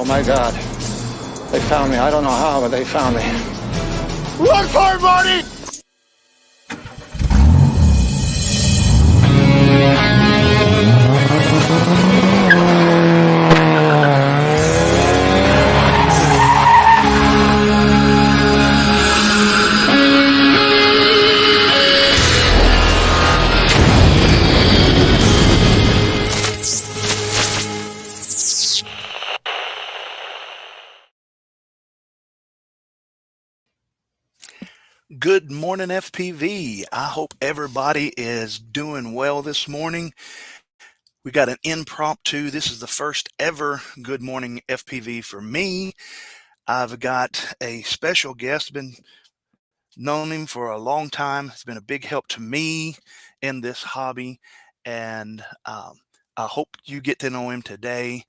my God. They found me. I don't know how, but they found me. Run for it, Marty! Good morning, FPV. I hope everybody is doing well this morning. We got an impromptu. This is the first ever Good Morning FPV for me. I've got a special guest, been known him for a long time. It's been a big help to me in this hobby, and I hope you get to know him today.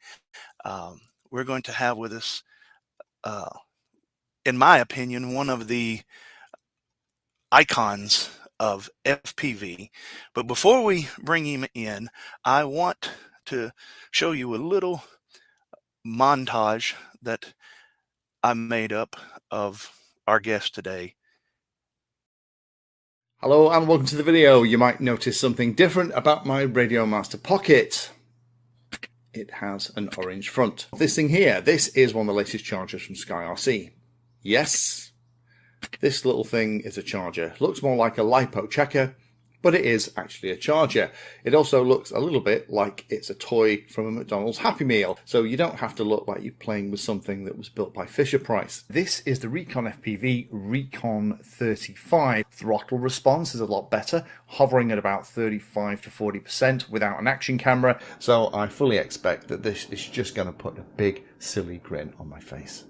We're going to have with us, in my opinion, one of the icons of FPV. But before we bring him in, I want to show you a little montage that I made up of our guest today. Hello and welcome to the video. You might notice something different about my RadioMaster Pocket. It has an orange front. This thing here, this is one of the latest chargers from SkyRC. Yes, this little thing is a charger. Looks more like a LiPo checker, but it is actually a charger. It also looks a little bit like it's a toy from a McDonald's Happy Meal, so you don't have to look like you're playing with something that was built by Fisher-Price. This is the Recon FPV Recon 35. Throttle response is a lot better, hovering at about 35 to 40% without an action camera, so I fully expect that this is just going to put a big silly grin on my face.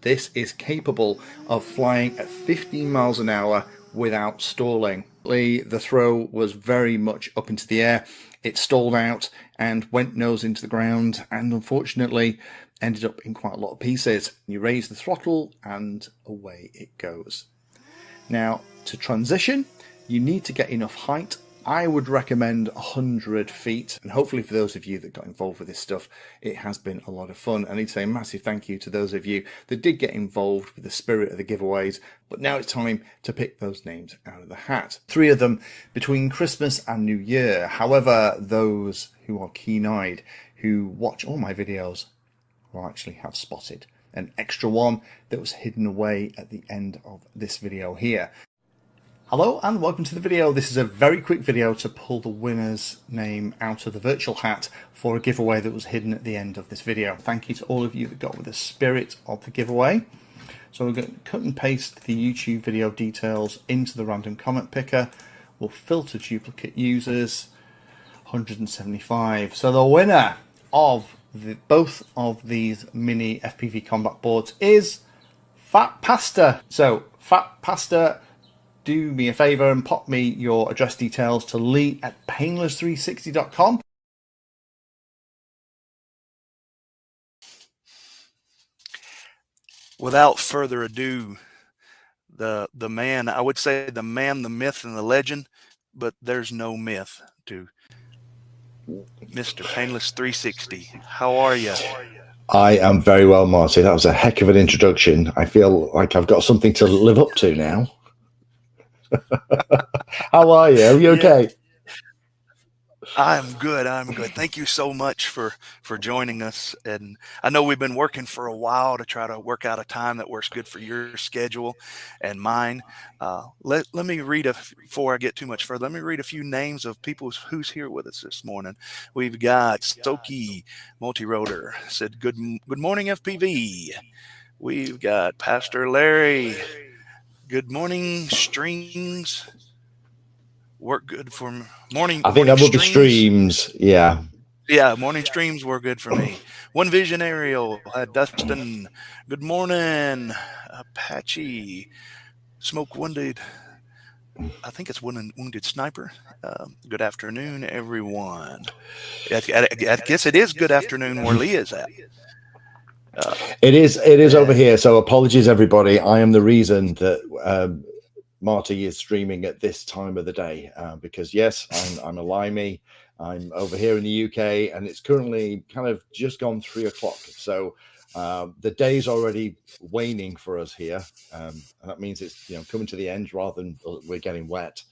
This is capable of flying at 15 miles an hour without stalling. The throw was very much up into the air. It stalled out and went nose into the ground, and unfortunately ended up in quite a lot of pieces. You raise the throttle and away it goes. Now, to transition, you need to get enough height. I would recommend 100 feet, and hopefully for those of you that got involved with this stuff, it has been a lot of fun. I need to say a massive thank you to those of you that did get involved with the spirit of the giveaways, but now it's time to pick those names out of the hat. 3 of them between Christmas and New Year. However, those who are keen-eyed, who watch all my videos, will actually have spotted an extra one that was hidden away at the end of this video here. Hello and welcome to the video. This is a very quick video to pull the winner's name out of the virtual hat for a giveaway that was hidden at the end of this video. Thank you to all of you that got with the spirit of the giveaway. So we're going to cut and paste the YouTube video details into the random comment picker. We'll filter duplicate users, 175. So the winner of both of these mini FPV combat boards is FhatPastor. So FhatPastor, do me a favor and pop me your address details to Lee at Painless360.com. Without further ado, the man, I would say the man, the myth, and the legend, but there's no myth to Mr. Painless 360. How are you? I am very well, Marty. That was a heck of an introduction. I feel like I've got something to live up to now. How are you? Are you okay? I'm good. I'm good. Thank you so much for joining us. And I know we've been working for a while to try to work out a time that works good for your schedule and mine. Let me read before I get too much further. Let me read a few names of people who's here with us this morning. We've got Stokie Multirotor said good morning FPV. We've got Pastor Larry. Good morning streams. Work good for morning. I think that would be streams. Yeah. Yeah, morning streams were good for me. One Vision Aerial, Dustin. Good morning, Apache. Smoke Wounded. I think it's Wounded Sniper. Good afternoon, everyone. I guess it is good afternoon where Lee is at. It is over here. So apologies, everybody. I am the reason that Marty is streaming at this time of the day because yes, I'm a limey. I'm over here in the UK and it's currently kind of just gone 3 o'clock. So The day's already waning for us here, and that means it's coming to the end rather than we're getting wet.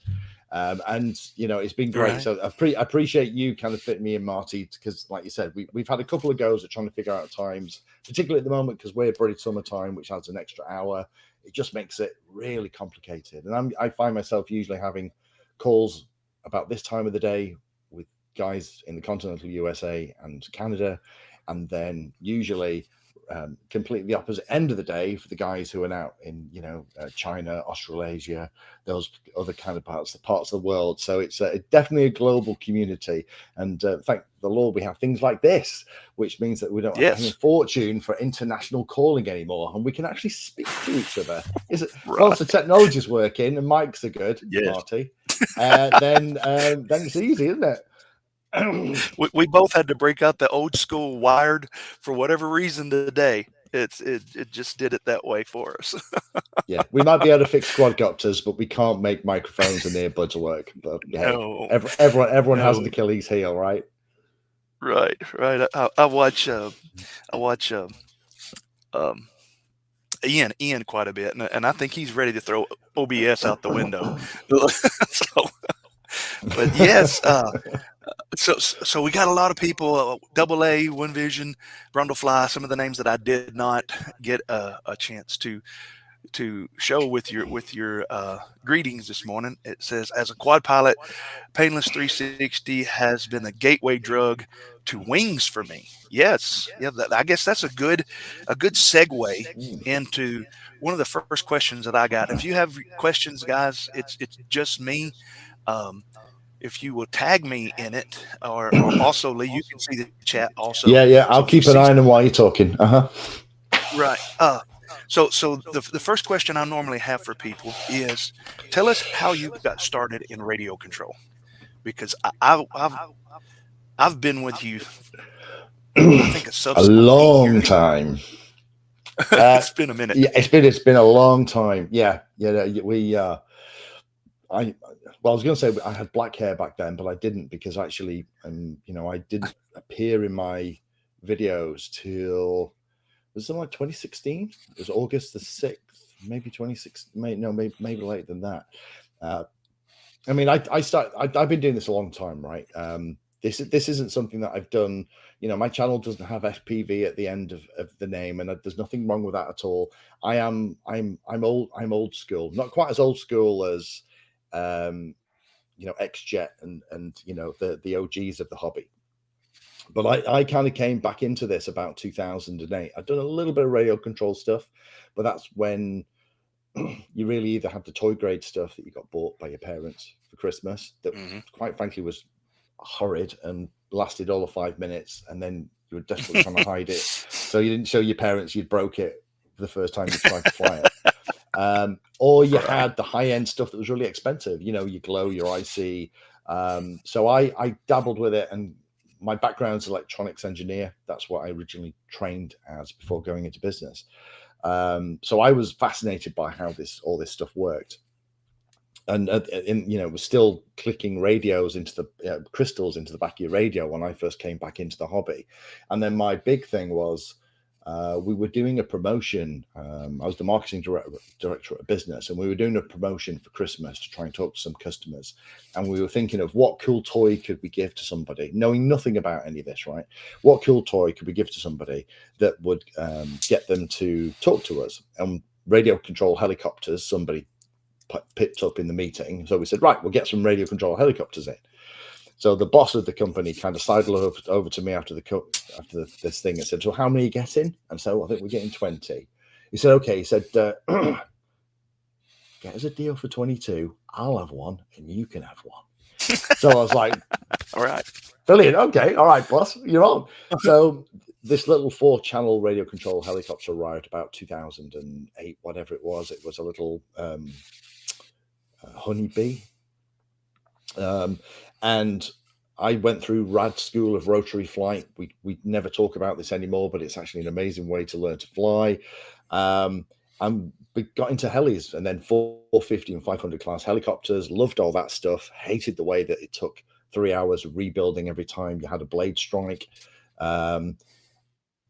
And it's been great. Right. So I appreciate you kind of fitting me in, Marty, because like you said, we've had a couple of goes at trying to figure out times, particularly at the moment because we're British summertime, which adds an extra hour. It just makes it really complicated. And I find myself usually having calls about this time of the day with guys in the continental USA and Canada, and then usually completely the opposite end of the day for the guys who are out in China, Australasia, those other kind of parts of the world. So it's definitely a global community, and thank the Lord we have things like this, which means that we don't have to pay a fortune for international calling anymore, and we can actually speak to each other. Is it once the technology's working and mics are good, Marty, then it's easy, isn't it? We both had to break out the old school wired for whatever reason today. It just did it that way for us. Yeah, we might be able to fix quadcopters, but we can't make microphones and earbuds work. But No. hey, everyone has an Achilles heel, right? Right. I watch Ian quite a bit, and I think he's ready to throw OBS out the window. But yes, so we got a lot of people, AA, One Vision, Brundlefly, some of the names that I did not get a chance to show with your greetings this morning. It says, as a quad pilot, Painless 360 has been a gateway drug to wings for me. Yes, yeah, I guess that's a good segue into one of the first questions that I got. If you have questions, guys, it's just me. If you will tag me in it, or also, Lee, you can see the chat also. Yeah. I'll keep an eye on them while you're talking. Right. So the first question I normally have for people is, tell us how you got started in radio control, because I've been with you, I think a long time. It's been a minute. Yeah, it's been a long time. Yeah. I was going to say I had black hair back then, but I didn't, because actually, I didn't appear in my videos till, was it like 2016? It was August the 6th, maybe 26. Maybe later than that. I've been doing this a long time, right? This isn't something that I've done. My channel doesn't have FPV at the end of the name, and there's nothing wrong with that at all. I'm old school, not quite as old school as XJet and the OGs of the hobby. But I kind of came back into this about 2008. I'd done a little bit of radio control stuff, but that's when you really either had the toy grade stuff that you got bought by your parents for Christmas that quite frankly was horrid and lasted all of 5 minutes, and then you were desperately trying to hide it, so you didn't show your parents you'd broke it for the first time you tried to fly it. Or you had the high-end stuff that was really expensive, your Glow, your IC. So I dabbled with it, and my background's electronics engineer. That's what I originally trained as before going into business. So I was fascinated by how all this stuff worked. And it was still clicking radios into the crystals into the back of your radio when I first came back into the hobby. And then my big thing was, we were doing a promotion. I was the marketing director at a business, and we were doing a promotion for Christmas to try and talk to some customers. And we were thinking of what cool toy could we give to somebody, knowing nothing about any of this, right? What cool toy could we give to somebody that would get them to talk to us? And radio control helicopters, somebody picked up in the meeting. So we said, right, we'll get some radio control helicopters in. So the boss of the company kind of sidled over to me after this thing and said, so how many are you getting? And so I think we're getting 20. He said, okay. He said, get us a deal for 22. I'll have one and you can have one. So I was like, all right, brilliant. Okay. All right, boss, you're on. So this little 4-channel radio control helicopter arrived about 2008, whatever it was. It was a little honeybee. And I went through Rad School of Rotary Flight. We never talk about this anymore, but it's actually an amazing way to learn to fly. And we got into helis, and then 450 and 500 class helicopters. Loved all that stuff. Hated the way that it took 3 hours of rebuilding every time you had a blade strike. And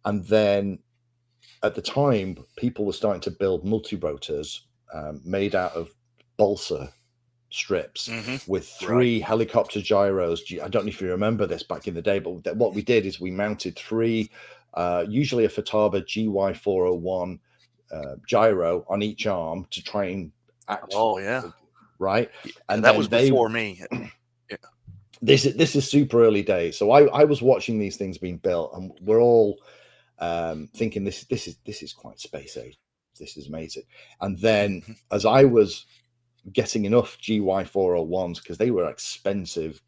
then at the time, people were starting to build multi-rotors made out of balsa strips with 3 helicopter gyros. I don't know if you remember this back in the day, but what we did is we mounted 3, usually a Futaba GY401 gyro on each arm to try and act. Oh yeah, right. And that was before me. Yeah. This is super early days. So I was watching these things being built, and we're all thinking this is quite space age. This is amazing. And then as I was getting enough GY401s, because they were expensive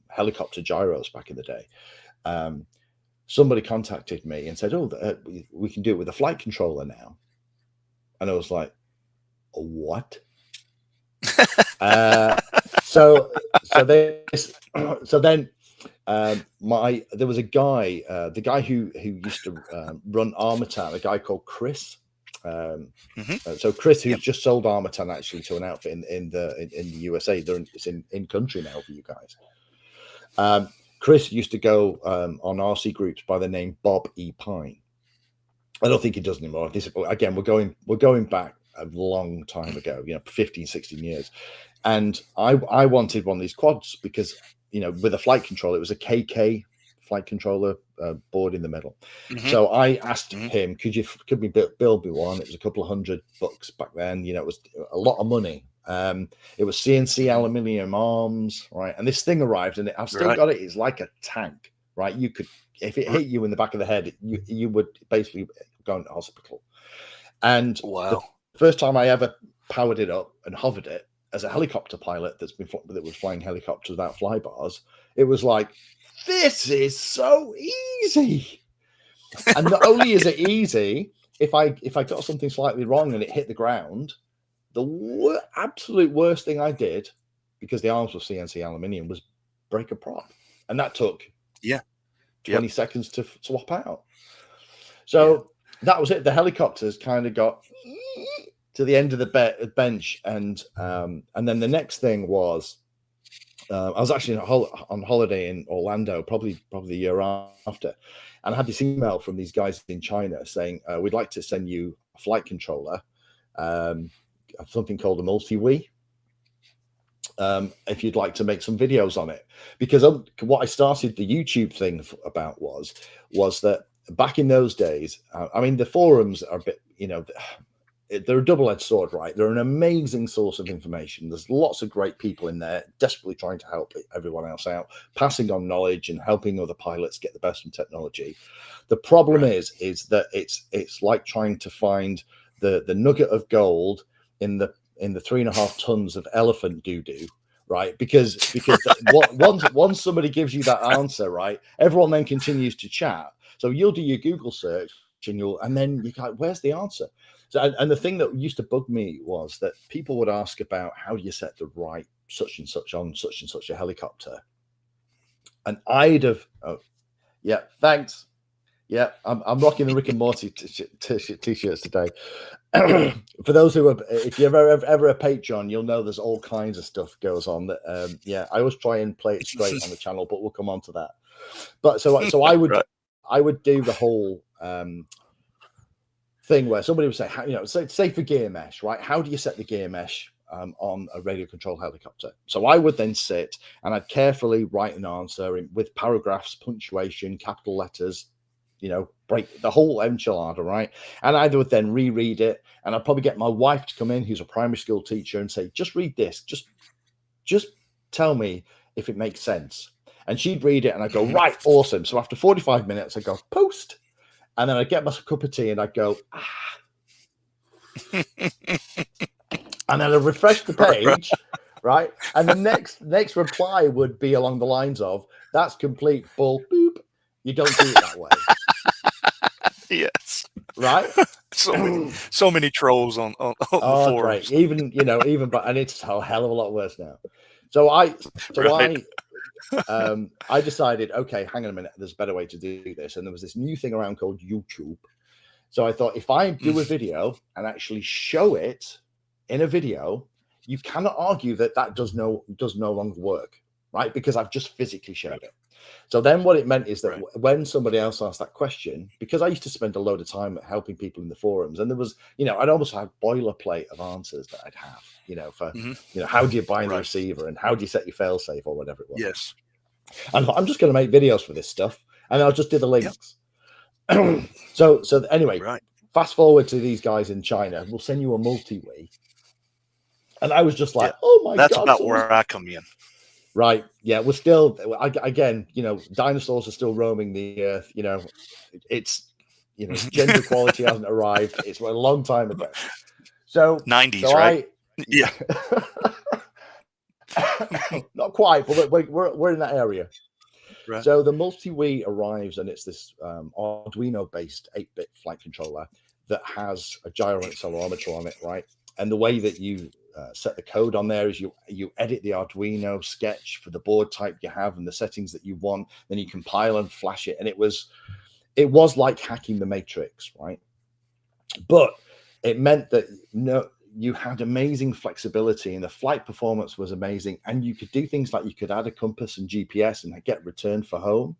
helicopter gyros back in the day, somebody contacted me and said, "Oh, we can do it with a flight controller now." And I was like, "What?" So then there was a guy, the guy who used to run Armatan, a guy called Chris. So Chris, who's just sold Armatan actually to an outfit in the USA. It's in country now for you guys. Chris used to go on RC groups by the name Bob E. Pine. I don't think he does anymore. This, again, we're going back a long time ago, 15, 16 years. And I wanted one of these quads because, with a flight controller, it was a KK flight controller board in the middle. So I asked him, could we build me one? It was a couple of $100 back then. It was a lot of money. It was CNC aluminium arms, right? And this thing arrived, and I've still got it. It's like a tank, right? You could, if it hit you in the back of the head, you would basically go into hospital. And the first time I ever powered it up and hovered it as a helicopter pilot that was flying helicopters without fly bars, it was like, this is so easy. And not only is it easy, if I got something slightly wrong and it hit the ground, the absolute worst thing I did, because the arms were CNC aluminium, was break a prop, and that took 20 seconds to swap out. So that was it. The helicopters kind of got to the end of the bench, and then the next thing was I was actually on holiday in Orlando, probably the year after, and I had this email from these guys in China saying, we'd like to send you a flight controller, something called a multi-Wii, if you'd like to make some videos on it. Because what I started the YouTube thing about was that back in those days, the forums are a bit, they're a double-edged sword, right? They're an amazing source of information. There's lots of great people in there desperately trying to help everyone else out, passing on knowledge and helping other pilots get the best in technology. The problem is that it's like trying to find the nugget of gold in the 3.5 tons of elephant doo-doo, right? Because once somebody gives you that answer, right, everyone then continues to chat. So you'll do your Google search and then you go, where's the answer? So, and the thing that used to bug me was that people would ask about how do you set the right such and such on such and such a helicopter, and I'd have, thanks. Yeah, I'm rocking the Rick and Morty t-shirts today. For those who are, if you're ever a Patreon, you'll know there's all kinds of stuff goes on. That I always try and play it straight on the channel, but we'll come on to that. But so I would I would do the whole thing where somebody would say, say for gear mesh, right? How do you set the gear mesh on a radio control helicopter? So I would then sit and I'd carefully write an answer with paragraphs, punctuation, capital letters, break the whole enchilada, right? And I would then reread it, and I'd probably get my wife to come in, who's a primary school teacher, and say, just read this, just tell me if it makes sense. And she'd read it, and I'd go, right, awesome. So after 45 minutes, I'd go, post. And then I'd get myself a cup of tea, and I'd go, and then I'd refresh the page, right? And the next reply would be along the lines of, that's complete bull boop. You don't do it that way. Yes. Right? So many trolls on the forums. Great. Even, and it's a hell of a lot worse now. So I decided, okay, hang on a minute, there's a better way to do this. And there was this new thing around called YouTube. So I thought, if I do a video and actually show it in a video, you cannot argue that does no longer work. right? Because I've just physically showed it. So then what it meant is that when somebody else asked that question, because I used to spend a load of time helping people in the forums, and there was, I'd almost have boilerplate of answers that I'd have, for, how do you bind the receiver and how do you set your failsafe or whatever it was. Yes. And I'm just going to make videos for this stuff, and I'll just do the links. So anyway, fast forward to these guys in China. We'll send you a multi-Wii. And I was just like, oh my God. That's about where I come in. Right. Yeah. We're still, again, dinosaurs are still roaming the earth. It's, gender equality hasn't arrived. It's a long time ago. So 90s, right? Yeah. Not quite, but we're in that area. Right. So the multi-Wii arrives, and it's this Arduino-based 8-bit flight controller that has a gyro accelerometer on it, right? And the way that you set the code on there is you edit the Arduino sketch for the board type you have and the settings that you want. Then you compile and flash it, and it was like hacking the Matrix, right? But it meant that you had amazing flexibility, and the flight performance was amazing. And you could do things like you could add a compass and GPS and get return for home.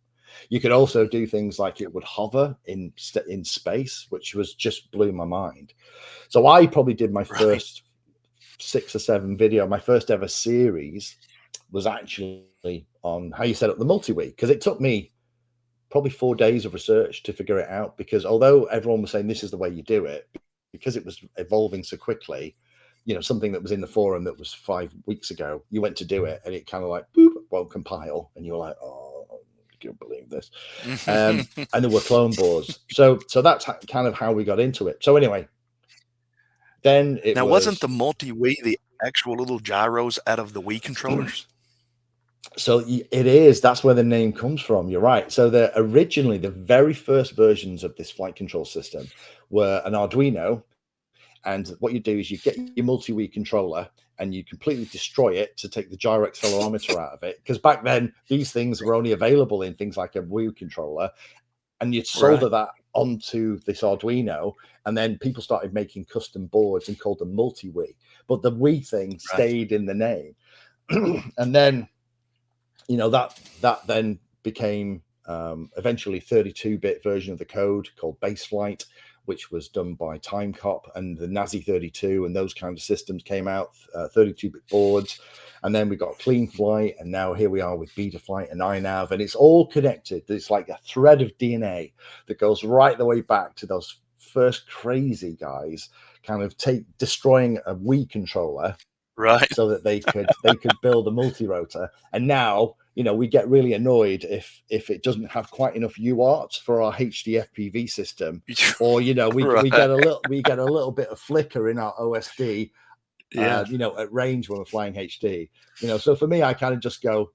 You could also do things like it would hover in space, which just blew my mind. So I probably did my first 6 or 7 video. My first ever series was actually on how you set up the multi-Wii, because it took me probably 4 days of research to figure it out. Because although everyone was saying this is the way you do it, because it was evolving so quickly, something that was in the forum that was 5 weeks ago, you went to do it and it kind of like boop, won't compile, and you're like, oh, I can't believe this. And there were clone boards. So that's kind of how we got into it. So anyway, then wasn't the multi-Wii the actual little gyros out of the Wii controllers? So it is. That's where the name comes from. You're right. So originally the very first versions of this flight control system were an Arduino, and what you do is you get your multi-Wii controller and you completely destroy it to take the gyro accelerometer out of it, because back then these things were only available in things like a Wii controller, and you'd solder that onto this Arduino, and then people started making custom boards and called them multi-Wii, but the Wii thing stayed in the name. And then that then became eventually 32-bit version of the code called Baseflight, which was done by Timecop, and the Nazi 32 and those kind of systems came out, 32-bit boards. And then we got Clean Flight, and now here we are with Betaflight and iNav, and it's all connected. It's like a thread of DNA that goes right the way back to those first crazy guys kind of destroying a Wii controller, right, so that they could build a multi-rotor. And now we get really annoyed if it doesn't have quite enough UART for our HD FPV system, or we get a little bit of flicker in our OSD, at range when we're flying HD. So for me, I kind of just go,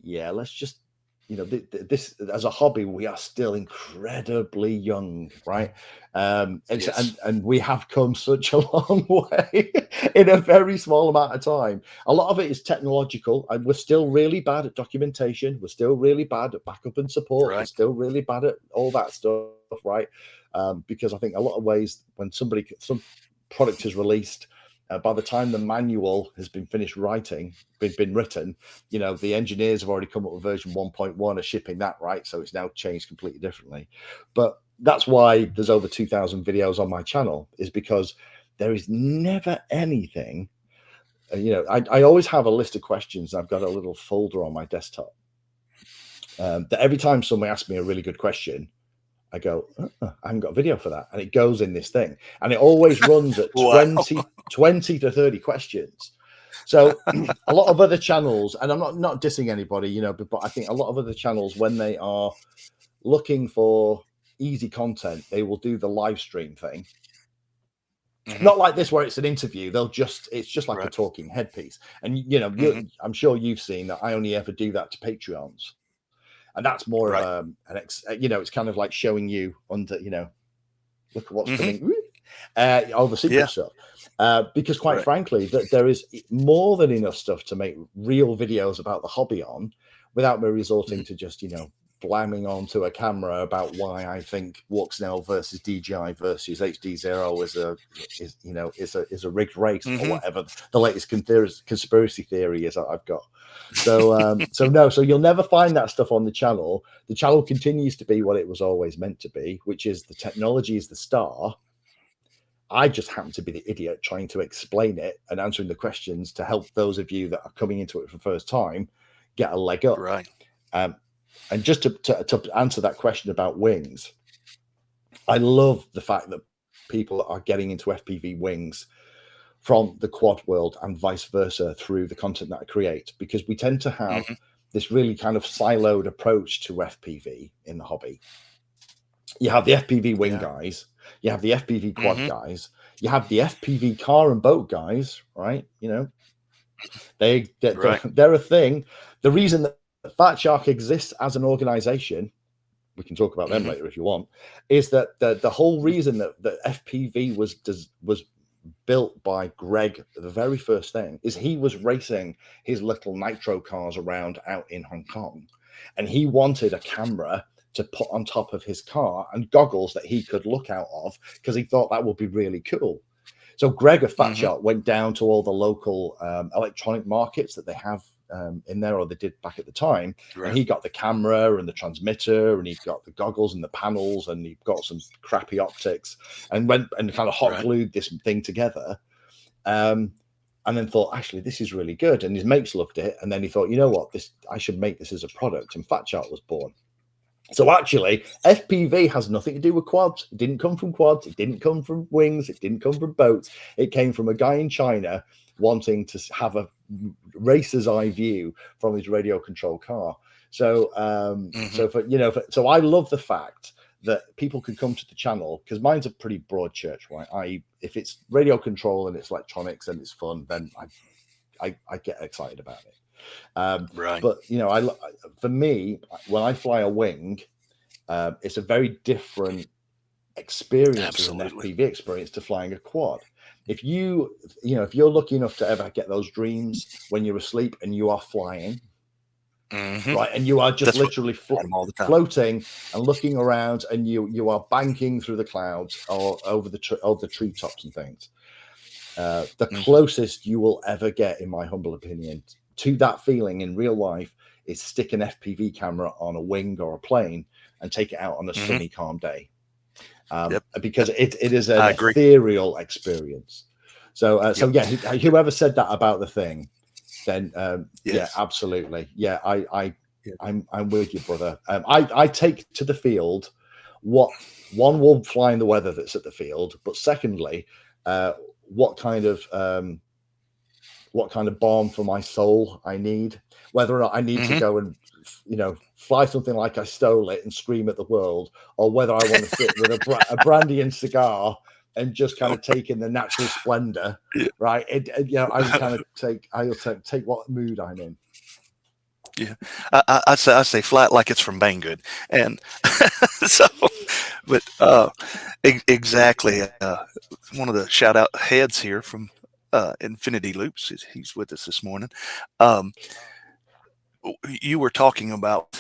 let's just this as a hobby, we are still incredibly young, right? And we have come such a long way in a very small amount of time. A lot of it is technological, and we're still really bad at documentation. We're still really bad at backup and support. We're still really bad at all that stuff, right? Because I think a lot of ways when some product is released, by the time the manual has been finished writing, been written, the engineers have already come up with version 1.1 of shipping that, right? So it's now changed completely differently. But that's why there's over 2,000 videos on my channel, is because there is never anything. I always have a list of questions. I've got a little folder on my desktop that every time somebody asks me a really good question, I go, I haven't got a video for that. And it goes in this thing. And it always runs at 20 to 30 questions. So a lot of other channels, and I'm not dissing anybody, but I think a lot of other channels, when they are looking for easy content, they will do the live stream thing. Not like this where it's an interview. It's just like a talking headpiece. And, I'm sure you've seen that I only ever do that to Patreons. And that's more of it's kind of like showing you under, look at what's coming, all the secret stuff. Because quite frankly, that there is more than enough stuff to make real videos about the hobby on, without me resorting to just, blamming onto a camera about why I think walksnail versus DJI versus HDzero is a rigged race, or whatever the latest conspiracy theory is that I've got. So so you'll never find that stuff on the channel. The channel continues to be what it was always meant to be, which is the technology is the star. I just happen to be the idiot trying to explain it and answering the questions to help those of you that are coming into it for the first time get a leg up. Right. And just to answer that question about wings, I love the fact that people are getting into FPV wings from the quad world and vice versa through the content that I create, because we tend to have this really kind of siloed approach to FPV in the hobby. You have the FPV wing guys, you have the FPV quad guys, you have the FPV car and boat guys, right? You know, they're a thing. The reason that Fatshark exists as an organization, we can talk about them later if you want, is that the whole reason that FPV was built by Greg, the very first thing, is he was racing his little nitro cars around out in Hong Kong, and he wanted a camera to put on top of his car and goggles that he could look out of, because he thought that would be really cool. So Greg of Fatshark went down to all the local electronic markets that they have in there, or they did back at the time, and he got the camera and the transmitter, and he got the goggles and the panels, and he got some crappy optics, and went and kind of hot glued this thing together, and then thought, actually, this is really good. And his mates loved it, and then he thought, you know what, I should make this as a product, and Fatshark was born. So actually, FPV has nothing to do with quads. It didn't come from quads. It didn't come from wings. It didn't come from boats. It came from a guy in China wanting to have a racer's eye view from his radio controlled car. So, so I love the fact that people can come to the channel, because mine's a pretty broad church, right? If it's radio control and it's electronics and it's fun, then I get excited about it. But for me, when I fly a wing, it's a very different experience as an FPV experience to flying a quad. If you're lucky enough to ever get those dreams when you're asleep and you are flying, right, and you are just literally floating and looking around, and you are banking through the clouds or over the treetops and things, the closest you will ever get, in my humble opinion, to that feeling in real life is stick an FPV camera on a wing or a plane and take it out on a sunny, calm day, because it is an ethereal experience. So whoever said that about the thing, then yeah, absolutely, yeah, I'm with you, brother. I take to the field what one will fly in the weather that's at the field, but secondly, what kind of balm for my soul I need, whether or not I need to go and fly something like I stole it and scream at the world, or whether I want to sit with a brandy and cigar and just kind of take in the natural splendor, right? I'll take what mood I'm in. Yeah, I say flat like it's from Banggood, and so, but exactly. One of the shout out heads here from Infinity Loops, he's with us this morning. You were talking about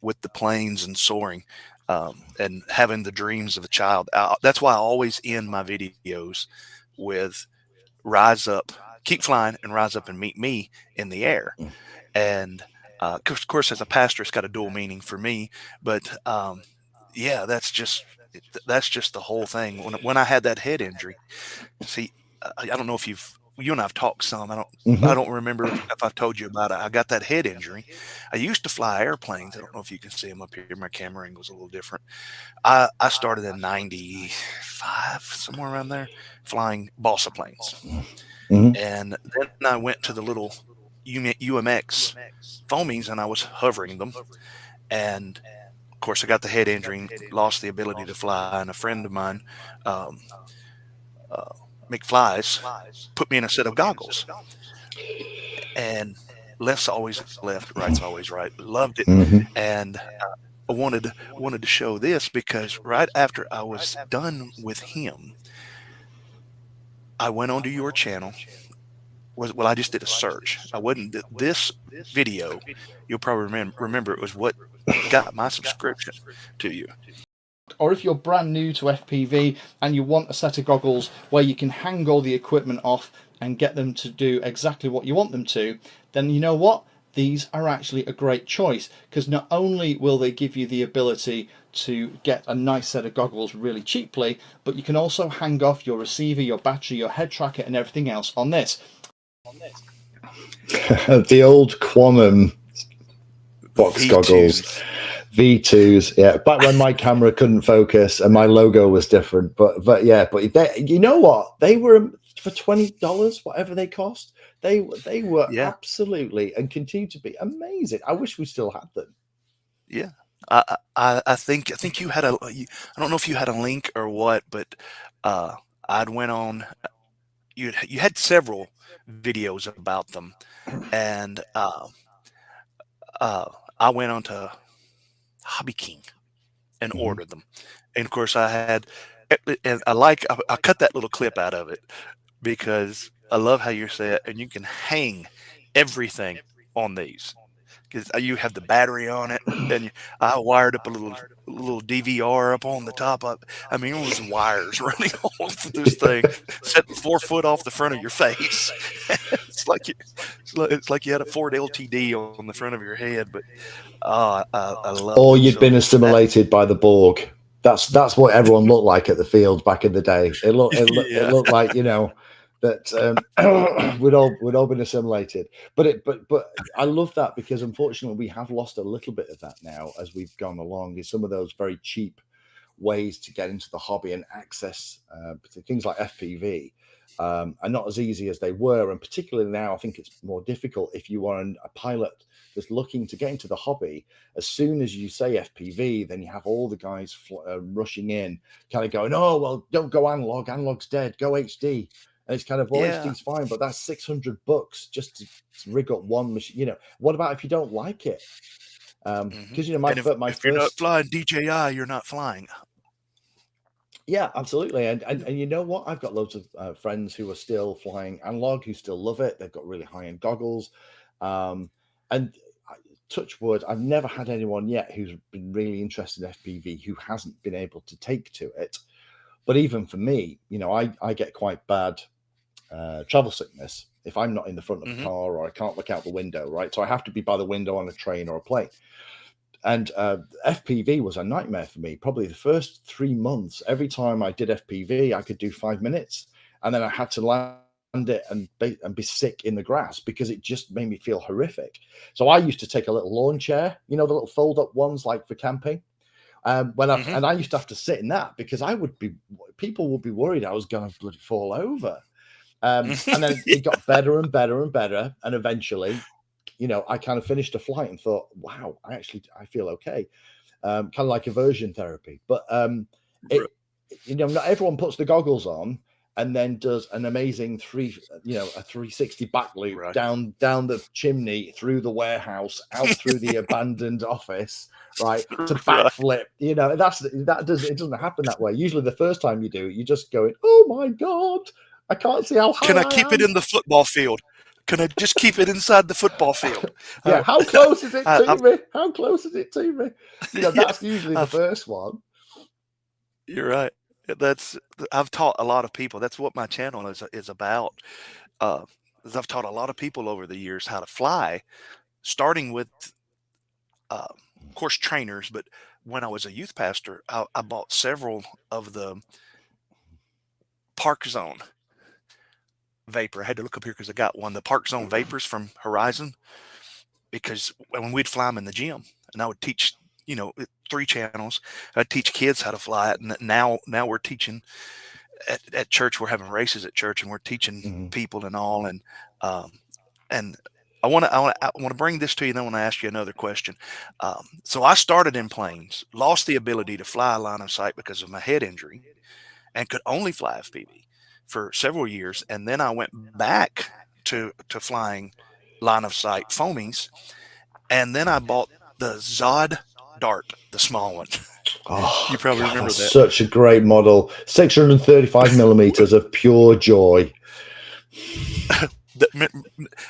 with the planes and soaring, and having the dreams of a child. That's why I always end my videos with rise up, keep flying, and rise up and meet me in the air. And of course, as a pastor, it's got a dual meaning for me. But yeah, that's just the whole thing. When I had that head injury, see, I don't know if you and I've talked some. I don't remember if I've told you about it. I got that head injury. I used to fly airplanes. I don't know if you can see them up here. My camera angle is a little different. I started in 95, somewhere around there, flying balsa planes. And then I went to the little UMX foamies, and I was hovering them. And of course, I got the head injury, lost the ability to fly. And a friend of mine, McFlies, put me in a set of goggles, and left's always left, right's always right. Loved it. And I wanted to show this, because right after I was done with him, I went onto your channel well, I just did a search. I wasn't this video. You'll probably remember it was what got my subscription to you. Or if you're brand new to FPV and you want a set of goggles where you can hang all the equipment off and get them to do exactly what you want them to, then you know what? These are actually a great choice, because not only will they give you the ability to get a nice set of goggles really cheaply, but you can also hang off your receiver, your battery, your head tracker and everything else on this. The old Quantum box goggles. V2s, yeah. Back when my camera couldn't focus and my logo was different, but you know what? They were for $20, whatever they cost. They were absolutely and continue to be amazing. I wish we still had them. Yeah, I think you had I don't know if you had a link or what, but I'd went on. You had several videos about them, and I went on to Hobby King and ordered them, and of course I cut that little clip out of it because I love how you say it, and you can hang everything on these because you have the battery on it, and I wired up a little DVR up on the top of it. I mean, it was wires running off this thing, set 4 foot off the front of your face. it's like you had a Ford LTD on the front of your head, but I love. Or you'd been assimilated by the Borg. That's what everyone looked like at the field back in the day. It looked like, you know, that we'd all been assimilated. But I love that, because unfortunately we have lost a little bit of that now as we've gone along. Is some of those very cheap ways to get into the hobby and access things like FPV are not as easy as they were, and particularly now I think it's more difficult if you are a pilot that's looking to get into the hobby. As soon as you say FPV, then you have all the guys rushing in, kind of going, oh well, don't go analog's dead, go HD. And it's kind of, well, HD's fine, but that's $600 just to rig up one machine. You know, what about if you don't like it? Because you know, if you're not flying DJI, you're not flying. Yeah, absolutely. And you know what? I've got loads of friends who are still flying analog, who still love it. They've got really high-end goggles. And touch wood, I've never had anyone yet who's been really interested in FPV who hasn't been able to take to it. But even for me, you know, I get quite bad travel sickness if I'm not in the front of the car, or I can't look out the window, right? So I have to be by the window on a train or a plane. And FPV was a nightmare for me. Probably the first 3 months, every time I did FPV, I could do 5 minutes, and then I had to land it and be sick in the grass because it just made me feel horrific. So I used to take a little lawn chair, you know, the little fold-up ones like for camping. And I used to have to sit in that because people would be worried I was going to bloody fall over. And then it got better and better and better, and eventually, you know, I kind of finished a flight and thought, wow, I feel okay. Kind of like aversion therapy. But you know, not everyone puts the goggles on and then does an amazing 360 back loop down the chimney, through the warehouse, out through the abandoned office, right, to backflip. You know, it doesn't happen that way. Usually the first time you do it, you're just going, oh my God, I can't see how high Can I keep it in the football field? Can I just keep it inside the football field? Yeah, how close is it to me? How close is it to me? You know, that's usually the first one. You're right. I've taught a lot of people. That's what my channel is about. I've taught a lot of people over the years how to fly, starting with, of course, trainers. But when I was a youth pastor, I bought several of the Park Zone Vapor. I had to look up here because I got one. The Park Zone Vapors from Horizon, because when we'd fly them in the gym, and I would teach, you know, 3 channels. I'd teach kids how to fly it, and now we're teaching at church. We're having races at church, and we're teaching people and all. And I want to bring this to you. Then I want to ask you another question. So I started in planes, lost the ability to fly line of sight because of my head injury, and could only fly FPV for several years. And then I went back to flying line of sight foamies, and then I bought the Zod Dart, the small one. Oh, you probably remember that. Such a great model. 635 millimeters of pure joy.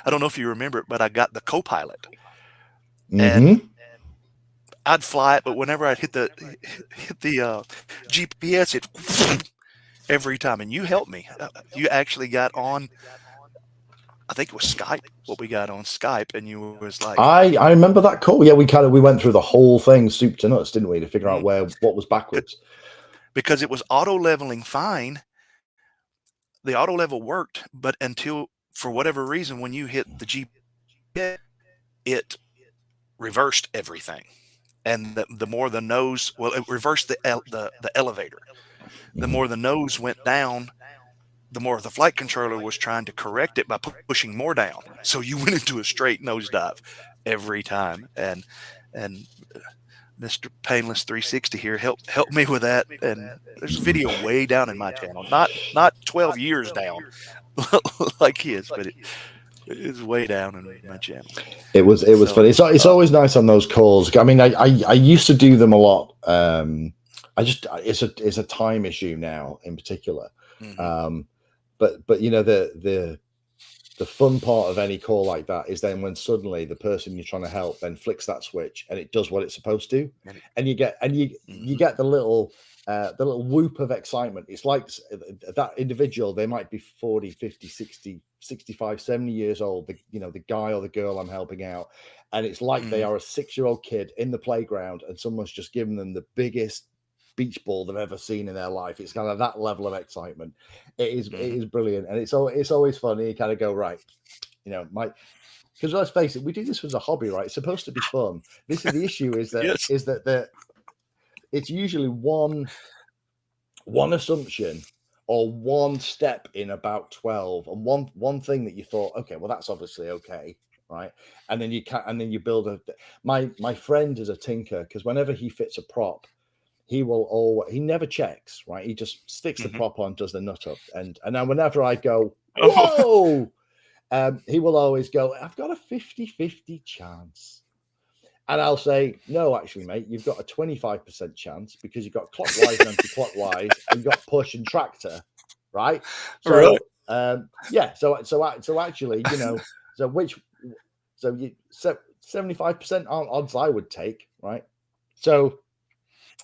I don't know if you remember it, but I got the co-pilot, Mm-hmm. and I'd fly it, but whenever I'd hit the GPS, it every time. And you helped me. You actually got on. I think it was Skype. What we got on Skype, and you was like, I remember that call. Yeah, we went through the whole thing, soup to nuts, didn't we, to figure out what was backwards. Because it was auto leveling fine. The auto level worked, but until for whatever reason, when you hit the GPS, it reversed everything. And the more the nose, well, it reversed the elevator. The more the nose went down, the more the flight controller was trying to correct it by pushing more down. So you went into a straight nosedive every time. And Mr. Painless 360 here helped me with that. And there's a video way down in my channel, not 12 years down like his, but it is way down in my channel. It was funny. It's always nice on those calls. I mean, I used to do them a lot. It's a time issue now in particular. Mm-hmm. But you know, the fun part of any call like that is then when suddenly the person you're trying to help then flicks that switch and it does what it's supposed to, and you get the little whoop of excitement. It's like that individual, they might be 40, 50, 60, 65, 70 years old, the guy or the girl I'm helping out, and it's like they are a 6-year-old kid in the playground and someone's just given them the biggest beach ball they've ever seen in their life. It's kind of that level of excitement. It is brilliant, and it's always funny. You kind of go, right, because let's face it, we do this as a hobby, right? It's supposed to be fun. This is the issue is that Yes. is that it's usually one assumption or one step in about 12, and one thing that you thought, okay, well, that's obviously okay, right? And then you build my friend is a tinker, because whenever he fits a prop, he never checks, right? He just sticks the prop on, does the nut up, and then whenever I go, whoa, he will always go, I've got a 50-50 chance. And I'll say, no, actually, mate, you've got a 25% chance, because you've got clockwise and anti-clockwise, and you've got push and tractor, right? So, yeah. So actually, you know, so 75% odds I would take, right? So,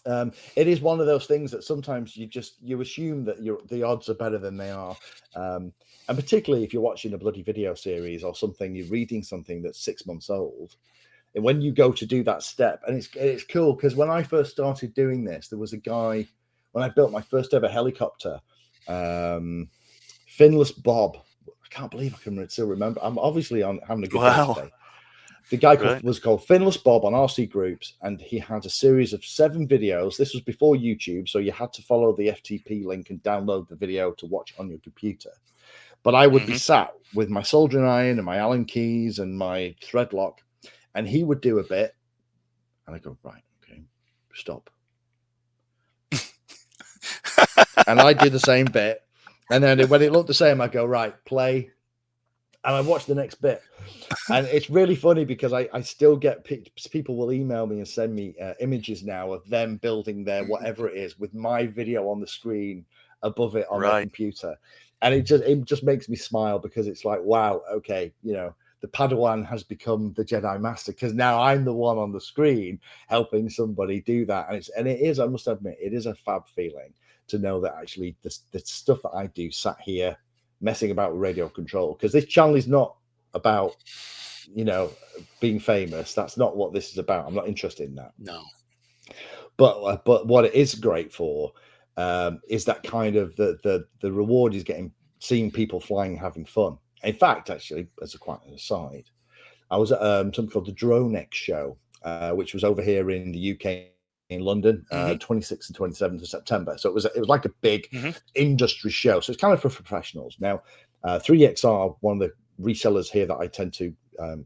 it is one of those things that sometimes you assume that the odds are better than they are, and particularly if you're watching a bloody video series or something, you're reading something that's 6 months old. And when you go to do that step, and it's cool, because when I first started doing this, there was a guy, when I built my first ever helicopter, Finless Bob. I can't believe I can still remember. I'm obviously having a good day today. The guy was called Finless Bob on RC Groups, and he had a series of 7 videos. This was before YouTube, so you had to follow the FTP link and download the video to watch on your computer. But I would be sat with my soldering iron and my Allen keys and my thread lock, and he would do a bit, and I go, right, okay, stop. And I do the same bit, and then when it looked the same, I go, right, play, and I watch the next bit. And it's really funny, because I still get people will email me and send me images now of them building their whatever it is with my video on the screen above it on their computer, and it just makes me smile, because it's like, wow, okay, you know, the Padawan has become the Jedi Master, because now I'm the one on the screen helping somebody do that, and it is, I must admit, it is a fab feeling to know that actually the stuff that I do sat here messing about with radio control, because this channel is not about, you know, being famous. That's not what this is about. I'm not interested in that. No. But what it is great for is that kind of the reward is seeing people flying, having fun. In fact, actually, as quite an aside, I was at something called the DroneX show, which was over here in the UK, in London, 26th and 27th of September. So it was like a big industry show. So it's kind of for professionals. Now, 3XR, one of the resellers here that I tend to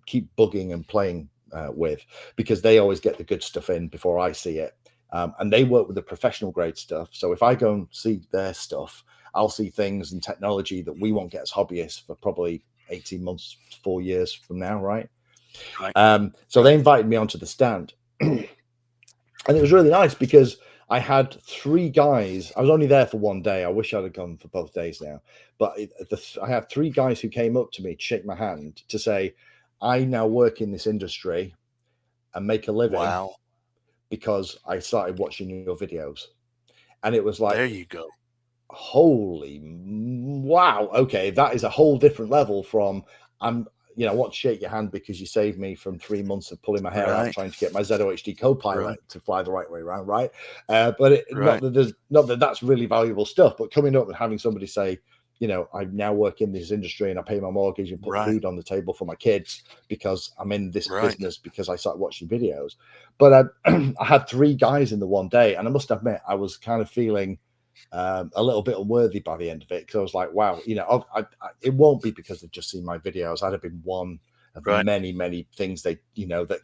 keep bugging and playing with, because they always get the good stuff in before I see it. And they work with the professional grade stuff. So if I go and see their stuff, I'll see things and technology that we won't get as hobbyists for probably 18 months, 4 years from now, right? So they invited me onto the stand. And it was really nice, because I had 3 guys. I was only there for 1 day. I wish I'd have gone for both days now. But I had 3 guys who came up to me to shake my hand to say, I now work in this industry and make a living Wow. because I started watching your videos. And it was like, there you go. Holy wow. Okay. That is a whole different level from I want to shake your hand because you saved me from 3 months of pulling my hair out trying to get my Zero HD co-pilot to fly the right way around, right? But not that that's really valuable stuff, but coming up and having somebody say, I now work in this industry and I pay my mortgage and put food on the table for my kids because I'm in this business because I started watching videos. But I had 3 guys in the 1 day, and I must admit I was kind of feeling a little bit unworthy by the end of it, because I was like, wow, it won't be because they've just seen my videos. I'd have been one of many things that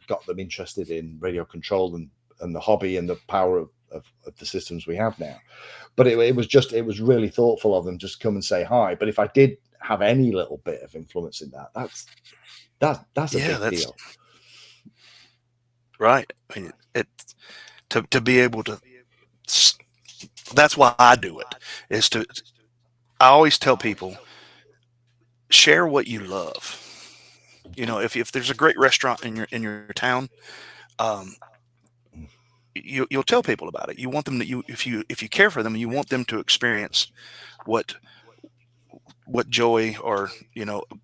got them interested in radio control and the hobby and the power of the systems we have now. But it was really thoughtful of them just come and say hi. But if I did have any little bit of influence in that, that's a big deal, right? I mean, to be able to. That's why I do it. I always tell people, share what you love. If there's a great restaurant in your town, you'll tell people about it. You want them to if you care for them, you want them to experience what joy or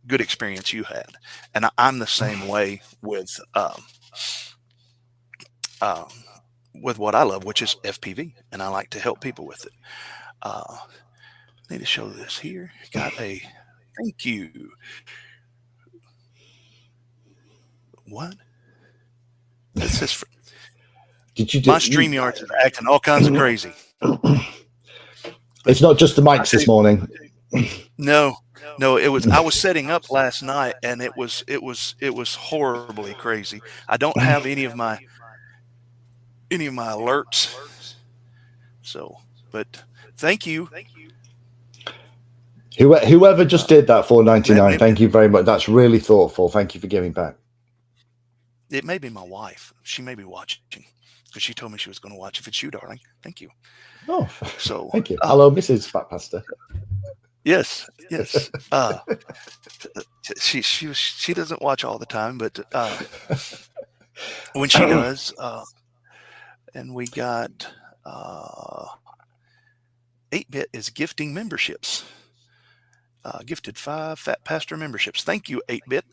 good experience you had. And I'm the same way with what I love, which is FPV, and I like to help people with it. Need to show this here. Got a thank you. What? This is my StreamYard is acting all kinds of crazy. It's not just the mics this morning. No, it was. I was setting up last night, and it was horribly crazy. I don't have any of my alerts. So, but thank you. Whoever just did that $4.99, thank you very much. That's really thoughtful. Thank you for giving back. It may be my wife. She may be watching because she told me she was going to watch. If it's you, darling, thank you. Oh, so thank you. Hello, Mrs. FhatPastor. Yes. She doesn't watch all the time, but when she does, and we got 8-bit is gifting memberships. Gifted 5 FhatPastor memberships. Thank you, 8-bit.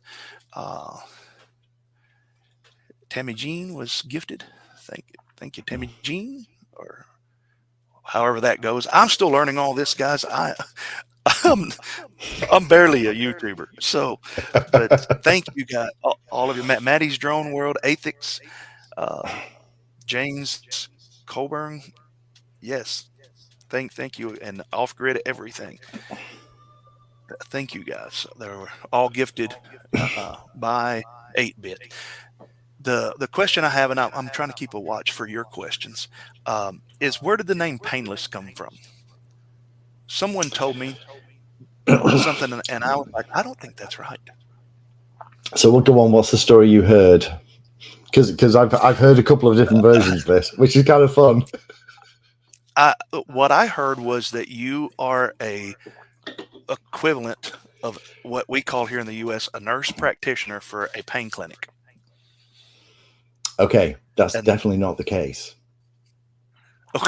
Tammy Jean was gifted. Thank you, Tammy Jean, or however that goes. I'm still learning all this, guys. I'm barely a YouTuber, so but thank you guys, all of you. Maddie's Drone World, Athix, James Colburn. Yes, thank you, and Off Grid Everything. Thank you guys. They were all gifted by 8-bit. The question I have, and I'm trying to keep a watch for your questions, is where did the name Painless come from? Someone told me something, and I was like, I don't think that's right. So we'll go on. What's the story you heard? Because I've heard a couple of different versions of this, which is kind of fun. What I heard was that you are a equivalent of what we call here in the U.S. a nurse practitioner for a pain clinic. Okay, that's definitely not the case.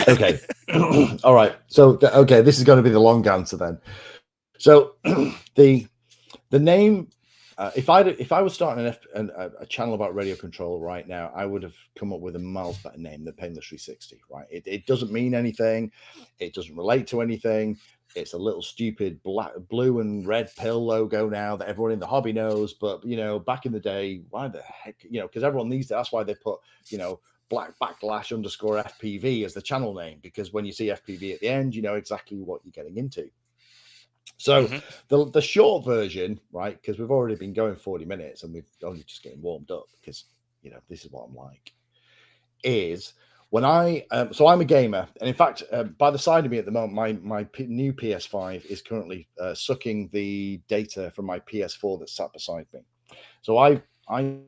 Okay. All right. So this is going to be the long answer then. So the name, if I was starting a channel about radio control right now, I would have come up with a miles better name than Painless 360. Right? It doesn't mean anything. It doesn't relate to anything. It's a little stupid blue and red pill logo now that everyone in the hobby knows. But back in the day, why the heck? Because everyone needs that. That's why they put black backlash _ FPV as the channel name, because when you see FPV at the end, you know exactly what you're getting into. So the short version, right? Because we've already been going 40 minutes and we've only just getting warmed up, because this is what I'm like. Is when so I'm a gamer, and in fact, by the side of me at the moment, my new PS5 is currently sucking the data from my PS4 that's sat beside me. So I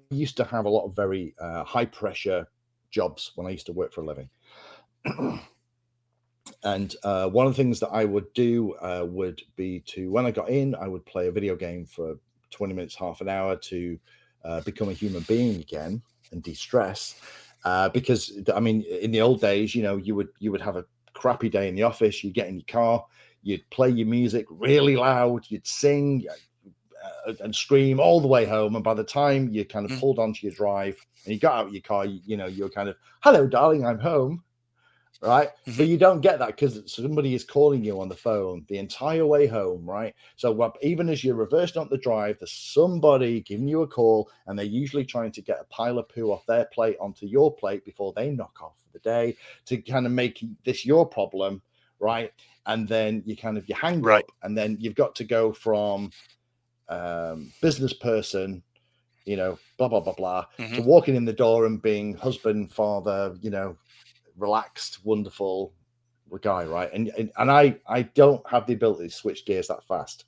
used to have a lot of very high pressure jobs when I used to work for a living. And one of the things that I would do would be to, when I got in, I would play a video game for 20 minutes, half an hour to become a human being again and de-stress. Because I mean, in the old days, you know, you would have a crappy day in the office, you get in your car, you'd play your music really loud, you'd sing and scream all the way home. And by the time you kind of pulled onto your drive and you got out of your car, you know, you're kind of, hello, darling, I'm home. Right. But you don't get that because somebody is calling you on the phone the entire way home. Right. So even as you're reversing up the drive, there's somebody giving you a call and they're usually trying to get a pile of poo off their plate onto your plate before they knock off for the day to kind of make this your problem. Right. And then you hang up and then you've got to go from business person, you know, blah, blah, blah, blah, to walking in the door and being husband, father, you know, relaxed, wonderful guy, right? And I don't have the ability to switch gears that fast.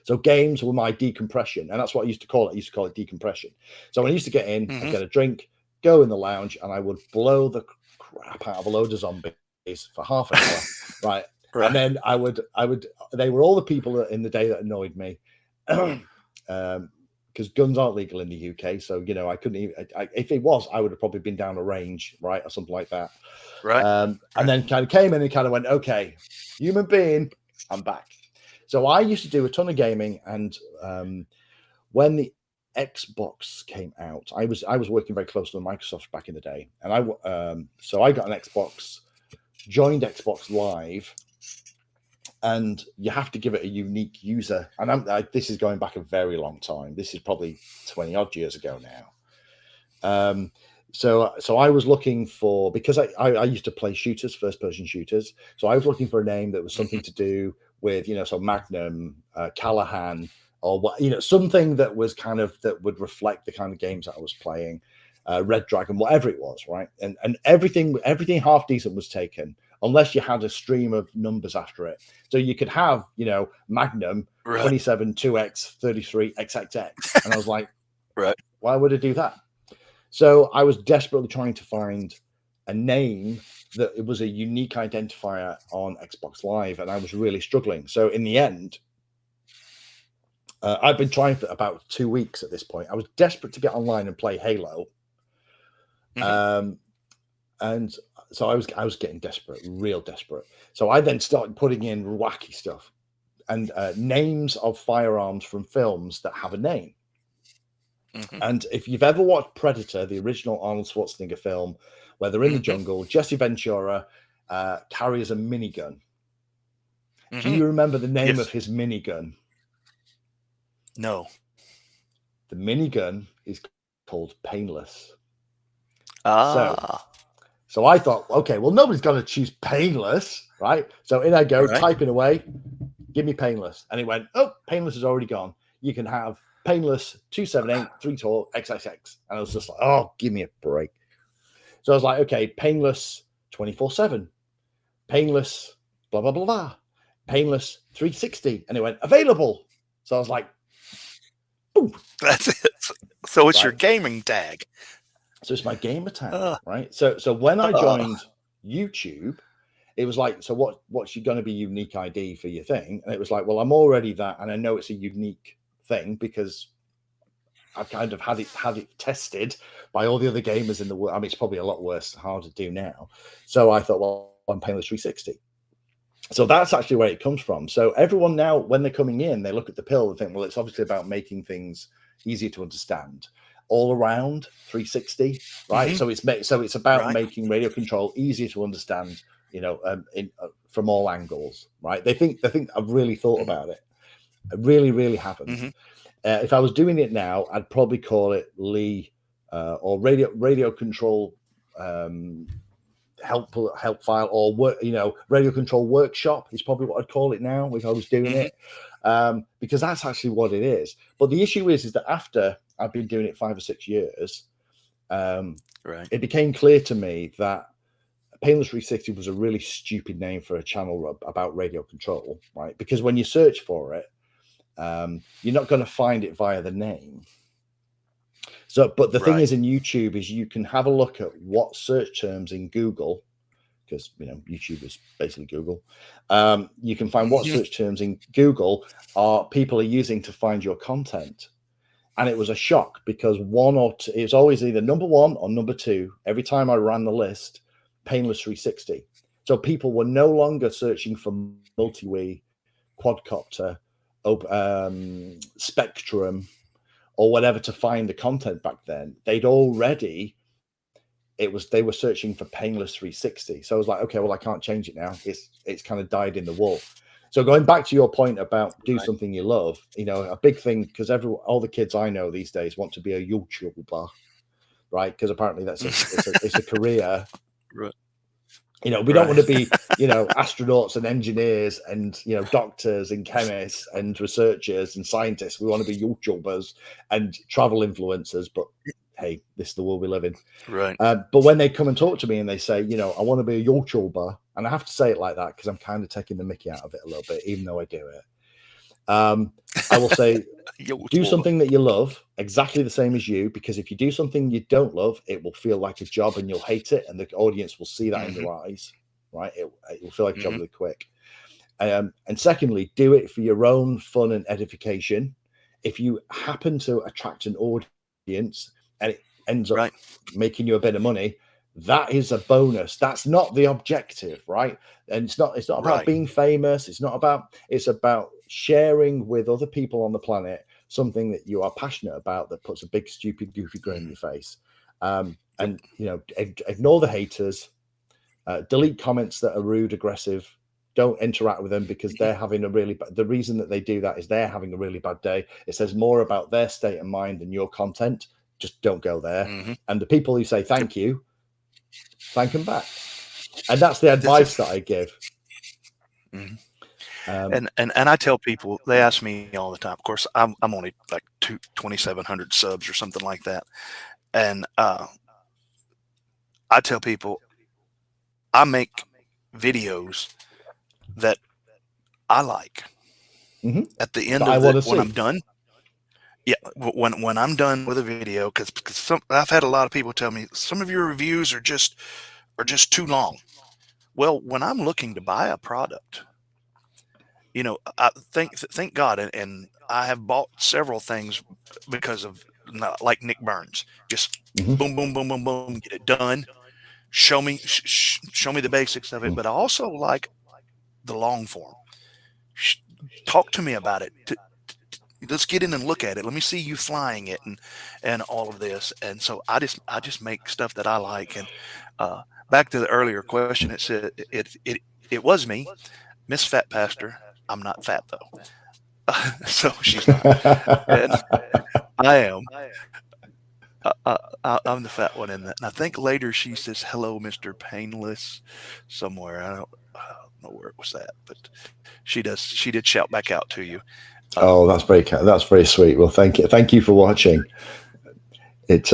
So games were my decompression, and that's what I used to call it. I used to call it decompression. So when I used to get in, I'd get a drink, go in the lounge, and I would blow the crap out of a load of zombies for half an hour, right? And then I would. They were all the people in the day that annoyed me. Because guns aren't legal in the UK, so you know I couldn't even. If it was, I would have probably been down a range, right, or something like that. And then kind of came in and kind of went, okay, human being, I'm back. So I used to do a ton of gaming, and when the Xbox came out, I was working very closely with Microsoft back in the day, and so I got an Xbox, joined Xbox Live. And you have to give it a unique user. And this is going back a very long time. This is probably 20 odd years ago now. So I was looking for, because I used to play shooters, first person shooters. So I was looking for a name that was something to do with, you know, so Magnum, Callahan, or what, you know, something that was kind of, that would reflect the kind of games that I was playing, Red Dragon, whatever it was, right? And everything half decent was taken, unless you had a stream of numbers after it. So you could have, you know, Magnum 27 2X 33 XXX. And I was like, why would I do that? So I was desperately trying to find a name that it was a unique identifier on Xbox Live, and I was really struggling. So in the end, I've been trying for about 2 weeks at this point. I was desperate to get online and play Halo. And so I was getting desperate, real desperate. So I then started putting in wacky stuff and names of firearms from films that have a name. And if you've ever watched Predator, the original Arnold Schwarzenegger film, where they're in the jungle, Jesse Ventura carries a minigun. Do you remember the name of his minigun? No. The minigun is called Painless. So I thought, okay, well, nobody's going to choose Painless, right? So in I go, typing away, give me Painless. And it went, oh, Painless is already gone. You can have Painless 278 312 XXX. And I was just like, oh, give me a break. So I was like, okay, Painless 24/7, Painless blah, blah, blah, blah, Painless 360. And it went, available. So I was like, ooh. That's it. So it's your gaming tag. So it's my gamer tag, right? So when I joined YouTube, it was like, so what's going to be unique ID for your thing? And it was like, well, I'm already that, and I know it's a unique thing because I've kind of had it tested by all the other gamers in the world. I mean, it's probably a lot worse, hard to do now. So I thought, well, I'm Painless 360. So that's actually where it comes from. So everyone now, when they're coming in, they look at the pill and think, well, it's obviously about making things easier to understand. All around 360, right? So it's about making radio control easier to understand, you know, from all angles, right? They think I've really thought about it. I really haven't. If I was doing it now, I'd probably call it Lee or radio control help file, or work, you know, radio control workshop is probably what I'd call it now if I was doing it, because that's actually what it is. But the issue is that after I've been doing it 5 or 6 years, it became clear to me that Painless 360 was a really stupid name for a channel about radio control, right? Because when you search for it, you're not going to find it via the name. So, but the thing is, in YouTube, is you can have a look at what search terms in Google, because YouTube is basically Google. You can find what search terms in Google are people are using to find your content. And it was a shock because one or two, it was always either number one or number two. Every time I ran the list, Painless 360. So people were no longer searching for multi-wii, quadcopter, Spectrum, or whatever to find the content back then. They were searching for Painless 360. So I was like, okay, well, I can't change it now. It's kind of died in the wool. So going back to your point about do something you love, a big thing, because all the kids I know these days want to be a YouTuber, right? Because apparently it's a career. Right. We don't want to be, astronauts and engineers and, doctors and chemists and researchers and scientists. We want to be YouTubers and travel influencers. But hey, this is the world we live in. Right. But when they come and talk to me and they say, I want to be a YouTuber, and I have to say it like that because I'm kind of taking the mickey out of it a little bit, even though I do it. I will say, do something that you love, exactly the same as you, because if you do something you don't love, it will feel like a job and you'll hate it, and the audience will see that in your eyes, right? It will feel like a job really quick. And secondly, do it for your own fun and edification. If you happen to attract an audience and it ends up making you a bit of money, that is a bonus. That's not the objective, right? And it's not about being famous. It's about sharing with other people on the planet something that you are passionate about that puts a big stupid goofy grin on your face. And ignore the haters, delete comments that are rude, aggressive. Don't interact with them because they're having the reason that they do that is they're having a really bad day. It says more about their state of mind than your content. Just don't go there. And the people who say thank you, thank them back. And that's the advice that I give. And I tell people, they ask me all the time. Of course, I'm only like 2,700 subs or something like that. And I tell people, I make videos that I like. At the end of it, when I'm done. Yeah, when I'm done with a video, because I've had a lot of people tell me some of your reviews are just too long. Well, when I'm looking to buy a product, I thank God, and I have bought several things because of like Nick Burns, just boom, boom, boom, boom, boom, get it done. Show me the basics of it, but I also like the long form. Talk to me about it. Let's get in and look at it. Let me see you flying it and all of this. And so I just make stuff that I like. And back to the earlier question, it said it was me, Miss FhatPastor. I'm not fat though, so she's not. And I am. I'm the fat one in that. And I think later she says, "Hello, Mr. Painless," somewhere. I don't know where it was at, but she did shout back out to you. Oh, that's very sweet. Well, thank you for watching. It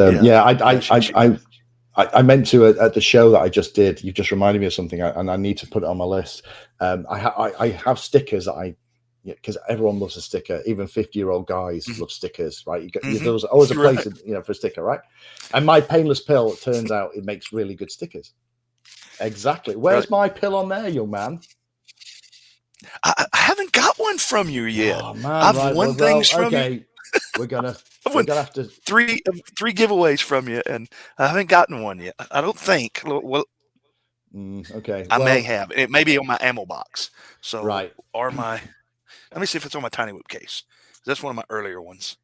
I meant to at the show that I just did. You just reminded me of something, and I need to put it on my list. I have stickers that because everyone loves a sticker. Even 50-year-old guys love stickers, right? There was always a place for a sticker, right? And my Painless pill, it turns out, it makes really good stickers. Exactly. Where's my pill on there, young man? I haven't got one from you yet. Oh, man, I've won things from you. We're gonna have to three giveaways from you, and I haven't gotten one yet. I don't think. Well, okay. I may have. It may be on my ammo box. So right. Or my. Let me see if it's on my TinyWhoop case. That's one of my earlier ones.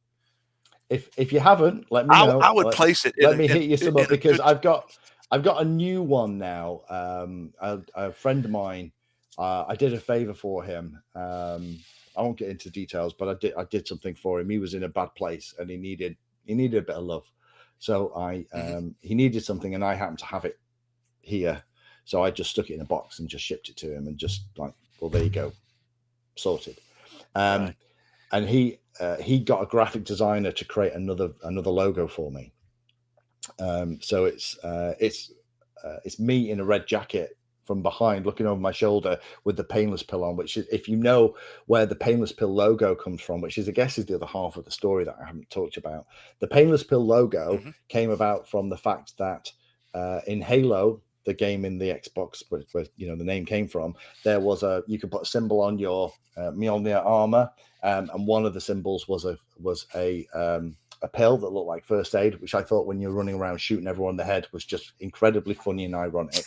If you haven't, let me know. I would place it. Let me hit you some up because I've got a new one now. A friend of mine. I did a favor for him. I won't get into details, but I did something for him. He was in a bad place and he needed a bit of love. So he needed something and I happened to have it here. So I just stuck it in a box and just shipped it to him and just like, well, there you go. Sorted. And he got a graphic designer to create another logo for me. So it's me in a red jacket from behind looking over my shoulder with the Painless pill on, which is, if you know where the Painless pill logo comes from, which is, I guess, is the other half of the story that I haven't talked about. The Painless pill logo came about from the fact that in Halo, the game in the Xbox where you know the name came from, there was you could put a symbol on your Mjolnir armor, and one of the symbols was a pill that looked like first aid, which I thought when you're running around shooting everyone in the head was just incredibly funny and ironic.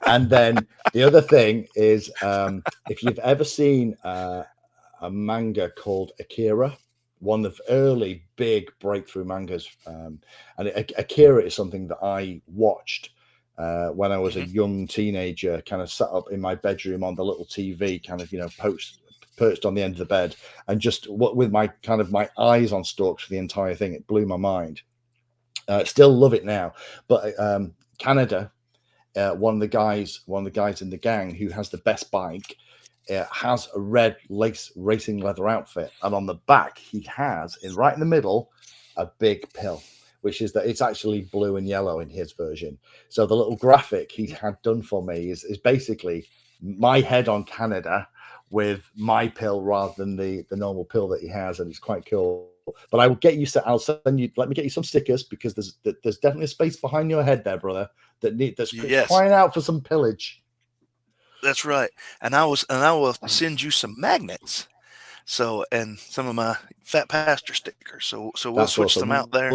And then the other thing is, if you've ever seen a manga called Akira, one of the early big breakthrough mangas, and Akira is something that I watched when I was a young teenager, kind of sat up in my bedroom on the little TV, kind of, you know, perched on the end of the bed, and just with my eyes on stalks for the entire thing. It blew my mind. Still love it now, but Canada, one of the guys in the gang who has the best bike, has a red lace racing leather outfit, and on the back he has, right in the middle, a big pill, which is that it's actually blue and yellow in his version. So the little graphic he had done for me is basically my head on Canada with my pill rather than the normal pill that he has, and it's quite cool. But I will get you. I'll send you. Let me get you some stickers, because there's definitely a space behind your head there, brother, that's crying out for some pillage. That's right. And I will send you some magnets. So, and some of my FatPastor stickers. So we'll switch them out there.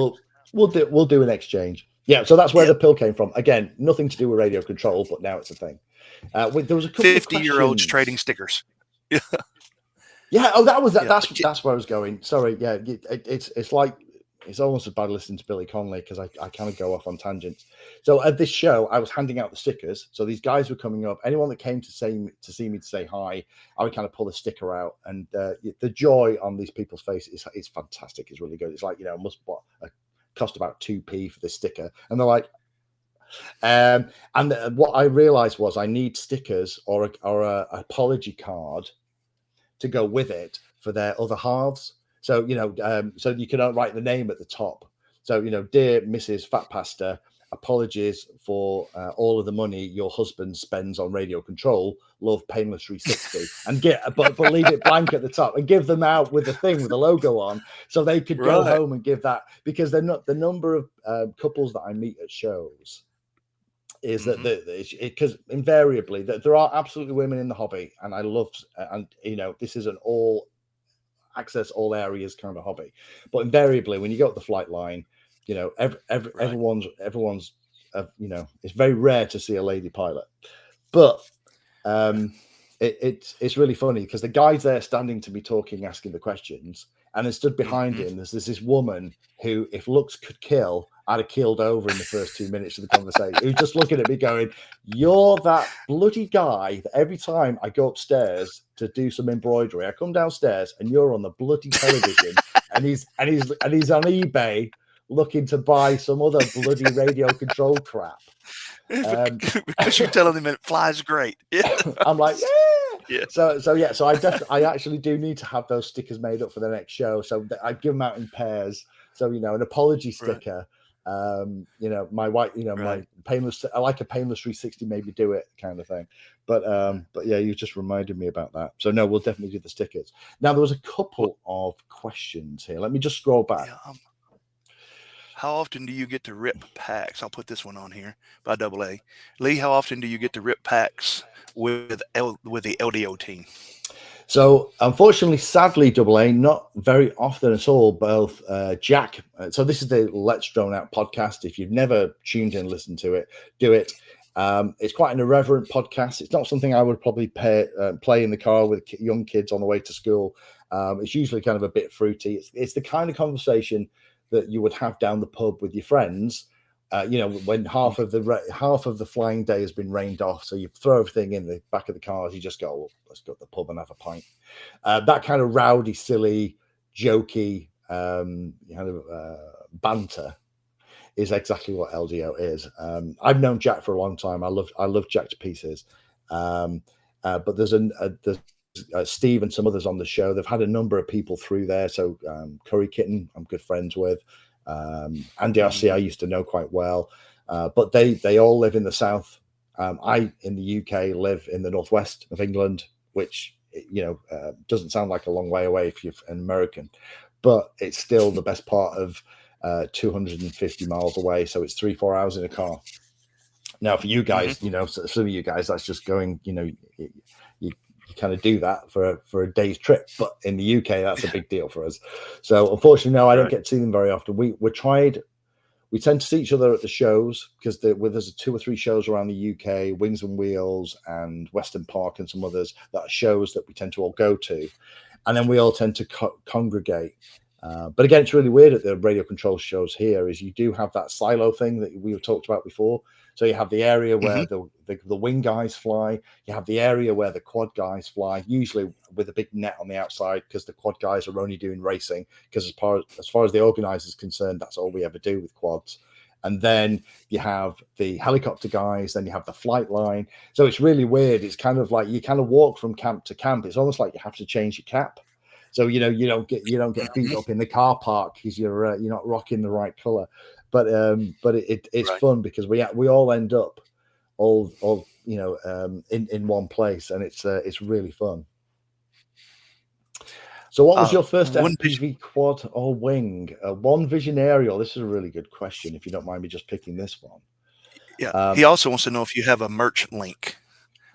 We'll do an exchange. Yeah. So that's where the pill came from. Again, nothing to do with radio control, but now it's a thing. There was a couple 50-year-olds trading stickers. Yeah. Yeah. Oh, that's where I was going. Sorry. Yeah. It's like, it's almost as bad listening to Billy Connolly, because I kind of go off on tangents. So at this show, I was handing out the stickers. So these guys were coming up. Anyone that came to see me to say hi, I would kind of pull the sticker out, and the joy on these people's faces is fantastic. It's really good. It's like, you know, cost about 2p for this sticker, and they're like, and what I realized was I need stickers or a apology card to go with it for their other halves. So, you know, so you can write the name at the top. So, you know, dear Mrs. FatPastor, apologies for all of the money your husband spends on radio control. Love, Painless 360, and but leave it blank at the top, and give them out with the thing with the logo on, so they could go home and give that, because they're not the number of couples that I meet at shows is that because invariably there are absolutely women in the hobby, and I love, and you know, this is an all access all areas kind of hobby, but invariably when you go up the flight line, you know, everyone's you know, it's very rare to see a lady pilot, but it's really funny, because the guy's there standing to be talking, asking the questions, and then stood behind him there's this woman who, if looks could kill, I'd have keeled over in the first 2 minutes of the conversation, who's just looking at me going, you're that bloody guy that every time I go upstairs to do some embroidery, I come downstairs and you're on the bloody television, and he's on eBay looking to buy some other bloody radio control crap. Because you're telling him it flies great. I'm like, yeah. So I actually do need to have those stickers made up for the next show. So I give them out in pairs. So, you know, an apology sticker. You know, my wife, you know, my Painless, I like a Painless 360, maybe do it kind of thing. But yeah, you just reminded me about that. So no, we'll definitely do the stickers. Now there was a couple of questions here. Let me just scroll back. How often do you get to rip packs? I'll put this one on here by AA. Lee, how often do you get to rip packs with the LDO team? So unfortunately, sadly, AA, not very often at all. Both Jack. So this is the Let's Drone Out podcast. If you've never tuned in and listened to it, do it. It's quite an irreverent podcast. It's not something I would probably play in the car with young kids on the way to school. It's usually kind of a bit fruity. It's the kind of conversation that you would have down the pub with your friends. You know, when half of the flying day has been rained off, so you throw everything in the back of the cars, you just go, well, let's go to the pub and have a pint. That kind of rowdy, silly, jokey kind of banter is exactly what LDO is. I've known Jack for a long time. I love Jack to pieces. But there's Steve and some others on the show. They've had a number of people through there. So Curry Kitten, I'm good friends with. Andy RC, I used to know quite well. But they all live in the south. I, in the UK, live in the northwest of England, which, you know, doesn't sound like a long way away if you're an American, but it's still the best part of 250 miles away. So it's 3-4 hours in a car. Now, for you guys, you know, some of you guys, that's just going, you know, you kind of do that for a day's trip. But in the UK, that's a big deal for us. So unfortunately, no, I don't get to see them very often. We tend to see each other at the shows because there's 2 or 3 shows around the UK, Wings and Wheels and Western Park and some others, that are shows that we tend to all go to. And then we all tend to congregate. But again, it's really weird at the radio control shows here is you do have that silo thing that we talked about before. So you have the area where the wing guys fly. You have the area where the quad guys fly, usually with a big net on the outside because the quad guys are only doing racing. Because as far as the organizer is concerned, that's all we ever do with quads. And then you have the helicopter guys, then you have the flight line. So it's really weird. It's kind of like you kind of walk from camp to camp. It's almost like you have to change your cap. So you know you don't get beat up in the car park because you're not rocking the right color. But it's fun because we all end up all in one place, and it's really fun. So what was your first FPV quad or wing? One Vision aerial. This is a really good question. If you don't mind me just picking this one. Yeah. He also wants to know if you have a merch link.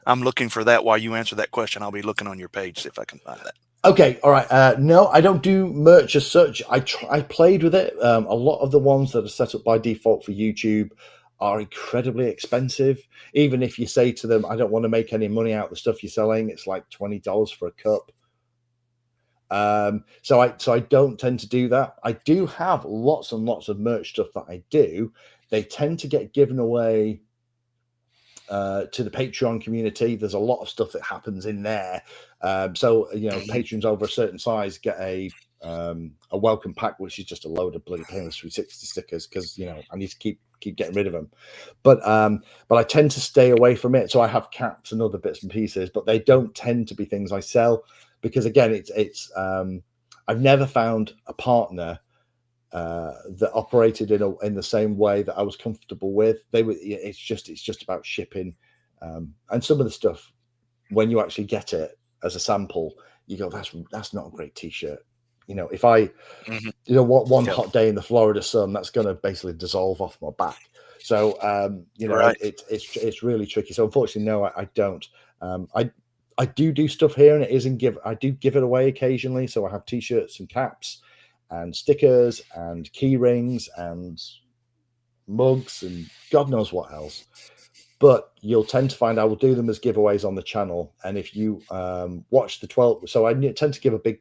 I'm looking for that while you answer that question. I'll be looking on your page, see if I can find that. Okay, all right. No, I don't do merch as such. I played with it. A lot of the ones that are set up by default for YouTube are incredibly expensive. Even if you say to them, I don't want to make any money out of the stuff you're selling, it's like $20 for a cup. So I don't tend to do that. I do have lots and lots of merch stuff that I do. They tend to get given away to the Patreon community. There's a lot of stuff that happens in there. So patrons over a certain size get a welcome pack, which is just a load of bloody Painless 360 stickers because I need to keep getting rid of them. But I tend to stay away from it. So I have caps and other bits and pieces, but they don't tend to be things I sell because again, it's I've never found a partner that operated in the same way that I was comfortable with. It's just about shipping, and some of the stuff when you actually get it as a sample, you go, that's not a great t-shirt. If I one hot day in the Florida sun, that's going to basically dissolve off my back. So it's really tricky. So unfortunately, no, I don't. I do stuff here, and I do give it away occasionally. So I have t-shirts and caps and stickers and key rings and mugs and God knows what else. But you'll tend to find I will do them as giveaways on the channel. And if you watch the 12, so I tend to give a big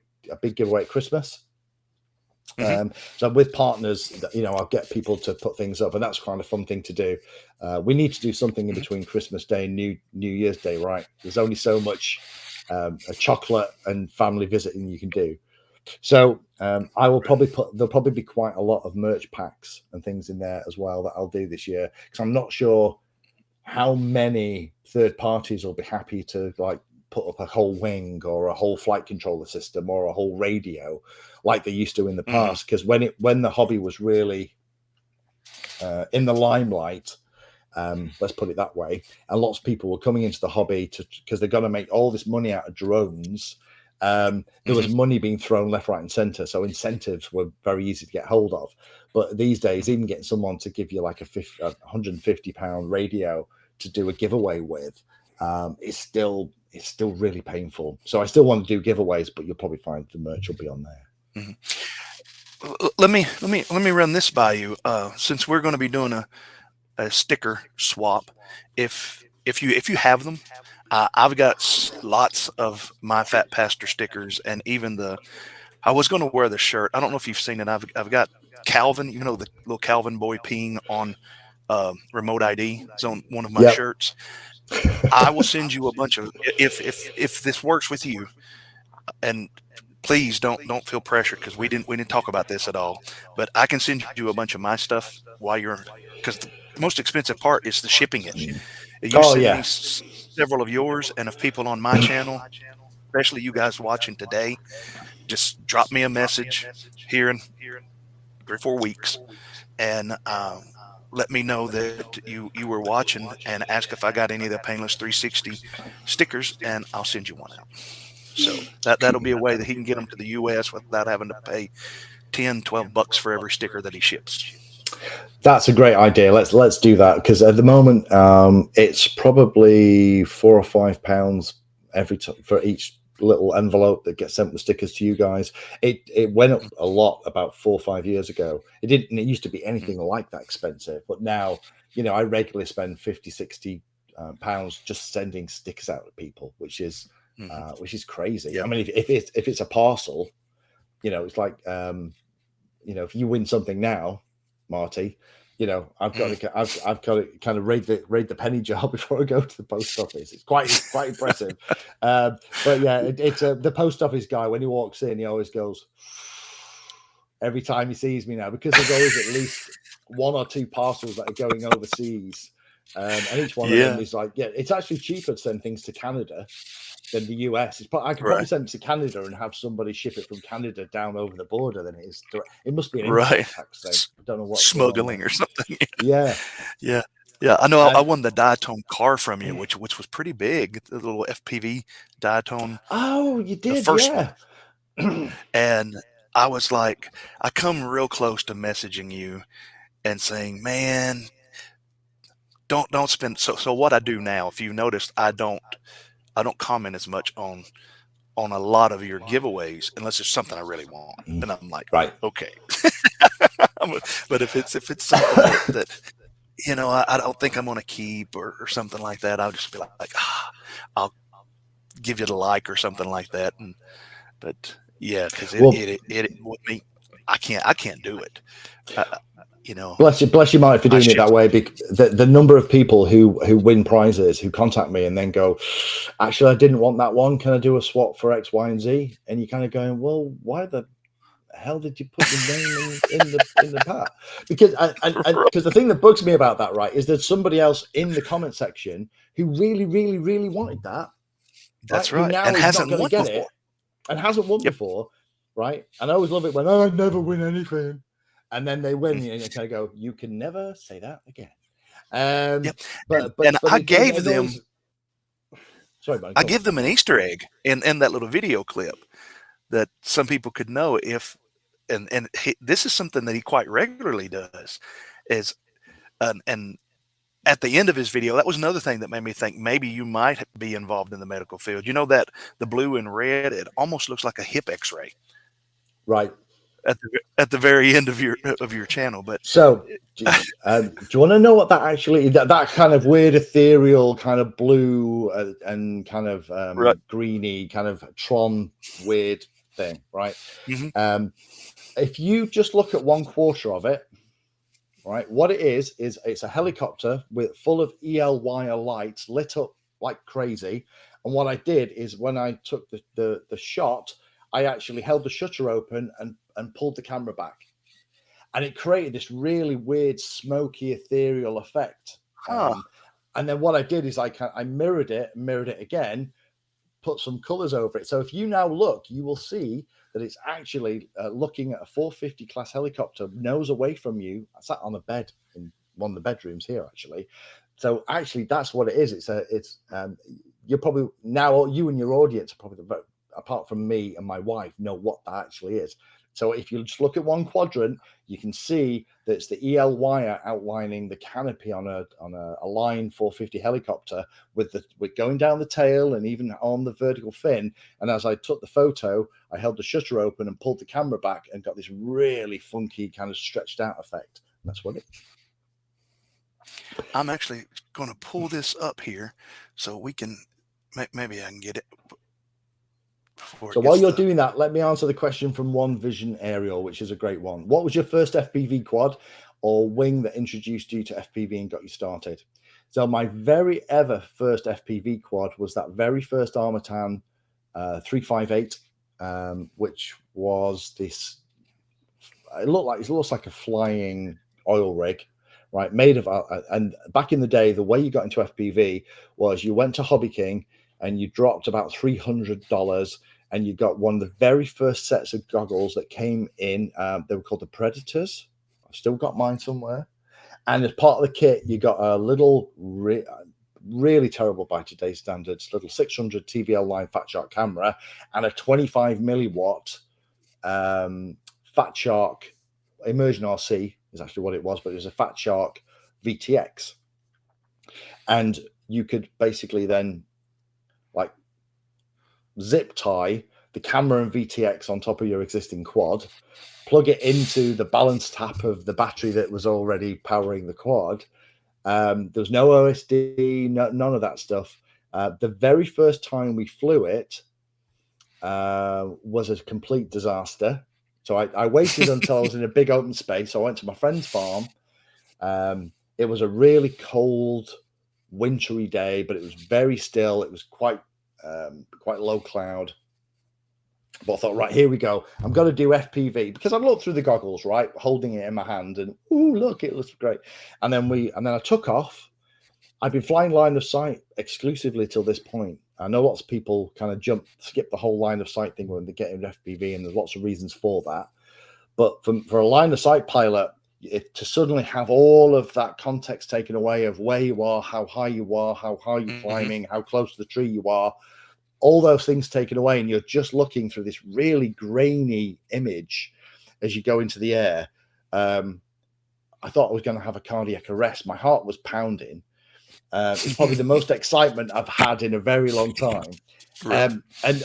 giveaway at Christmas. So with partners, I'll get people to put things up, and that's kind of fun thing to do. We need to do something in between Christmas Day and New Year's Day, right? There's only so much a chocolate and family visiting you can do. So I will there'll probably be quite a lot of merch packs and things in there as well that I'll do this year, because I'm not sure how many third parties will be happy to put up a whole wing or a whole flight controller system or a whole radio like they used to in the past. Because when the hobby was really in the limelight, let's put it that way, and lots of people were coming into the hobby because they're going to make all this money out of drones. There was money being thrown left, right, and center, so incentives were very easy to get hold of. But these days, even getting someone to give you like a £150 radio to do a giveaway with, it's still really painful. So I still want to do giveaways, but you'll probably find the merch will be on there. Let me run this by you. Since we're going to be doing a sticker swap, if you have them. I've got lots of my FhatPastor stickers, and even I was going to wear the shirt. I don't know if you've seen it. I've got Calvin, the little Calvin boy peeing on remote ID. It's on one of my shirts. I will send you a bunch of, if this works with you, and please don't feel pressured because we didn't talk about this at all. But I can send you a bunch of my stuff because the most expensive part is the shipping it. You send me several of yours, and of people on my channel, especially you guys watching today, just drop me a message here in 3 or 4 weeks, and let me know that you were watching, and ask if I got any of the Painless 360 stickers, and I'll send you one out. So that'll be a way that he can get them to the U.S. without having to pay $10-12 for every sticker that he ships. That's a great idea. Let's do that, because at the moment it's probably £4 or £5 for each little envelope that gets sent with stickers to you guys. It went up a lot about 4 or 5 years ago. It didn't. It used to be anything like that expensive, but now, you know, I regularly spend 50, 60 pounds just sending stickers out to people, which is crazy. Yep. I mean, if it's a parcel, you know, it's like you know, if you win something now, Marty, you know, I've got to kind of raid the penny jar before I go to the post office. It's quite impressive. But yeah, it's the post office guy, when he walks in, he always goes every time he sees me now, because there's always at least 1 or 2 parcels that are going overseas, and each one of them is like, yeah, it's actually cheaper to send things to Canada than the US. I could probably send it to Canada and have somebody ship it from Canada down over the border than it is direct. It must be an import tax thing. I don't know what, smuggling or something. Yeah. I know. I won the diatone car from you, which was pretty big. The little FPV diatone. Oh, you did, the first one. And I was like, I come real close to messaging you and saying, man, don't spend. So what I do now, if you noticed, I don't comment as much on a lot of your giveaways unless it's something I really want. And I'm like, okay. But if it's something that you know, I don't think I'm going to keep or something like that, I'll just be like, I'll give you the like or something like that. But yeah, because it with me, I can't do it. You know, bless you, Mike, for doing it that way. Because the number of people who win prizes, who contact me and then go, actually, I didn't want that one. Can I do a swap for X, Y, and Z? And you're kind of going, well, why the hell did you put your name in the hat? Because because the thing that bugs me about that, right, is there's somebody else in the comment section who really, really, really wanted that. That's right. Now and hasn't won before. It, and hasn't won before, right? And I always love it when I never win anything. And then they win, and you kind of go, you can never say that again. But I gave them. Sorry, buddy, I give them an Easter egg in that little video clip that some people could know if, and this is something that he quite regularly does, is, and at the end of his video, that was another thing that made me think maybe you might be involved in the medical field. You know that the blue and red, it almost looks like a hip X-ray. Right. At the very end of your channel, but so do you want to know what that actually that kind of weird ethereal kind of blue and kind of greeny kind of Tron weird thing, right? If you just look at 1/4 of it, right, what it is it's a helicopter full of EL wire lights lit up like crazy. And what I did is when I took the shot, I actually held the shutter open and pulled the camera back, and it created this really weird smoky ethereal effect. And then what I did is I mirrored it again, put some colors over it. So if you now look, you will see that it's actually looking at a 450 class helicopter nose away from you. I sat on a bed in one of the bedrooms here, actually. So actually that's what it is. It's you're probably now, you and your audience are probably apart from me and my wife, know what that actually is. So if you just look at one quadrant, you can see that it's the EL wire outlining the canopy on a line 450 helicopter with going down the tail and even on the vertical fin. And as I took the photo, I held the shutter open and pulled the camera back and got this really funky kind of stretched out effect. And that's what it is. I'm actually going to pull this up here so we can, maybe I can get it. So while you're doing that, let me answer the question from One Vision Aerial, which is a great one. What was your first FPV quad or wing that introduced you to FPV and got you started? So my very ever first FPV quad was that very first Armatan 358, which was this. It looks like a flying oil rig, right? Made of and back in the day, the way you got into FPV was you went to Hobby King and you dropped about $300. And you got one of the very first sets of goggles that came in. They were called the Predators. I've still got mine somewhere. And as part of the kit, you got a little, really terrible by today's standards, little 600 TVL line Fatshark camera and a 25 milliwatt Fatshark immersion RC, is actually what it was, but it was a Fatshark VTX. And you could basically then like zip tie the camera and VTX on top of your existing quad, plug it into the balance tap of the battery that was already powering the quad. There was no OSD, none of that stuff. The very first time we flew it was a complete disaster. So I waited until I was in a big open space. So I went to my friend's farm. It was a really cold, wintry day, but it was very still. It was quite low cloud. But I thought, right, here we go. I'm going to do FPV because I looked through the goggles, right, holding it in my hand, and ooh, look, it looks great. And then I took off. I've been flying line of sight exclusively till this point. I know lots of people kind of skip the whole line of sight thing when they get into FPV, and there's lots of reasons for that. But for a line of sight pilot, to suddenly have all of that context taken away of where you are, how high you are, how high you're climbing, how close to the tree you are, all those things taken away, and you're just looking through this really grainy image as you go into the air. I thought I was going to have a cardiac arrest. My heart was pounding. It's probably the most excitement I've had in a very long time. And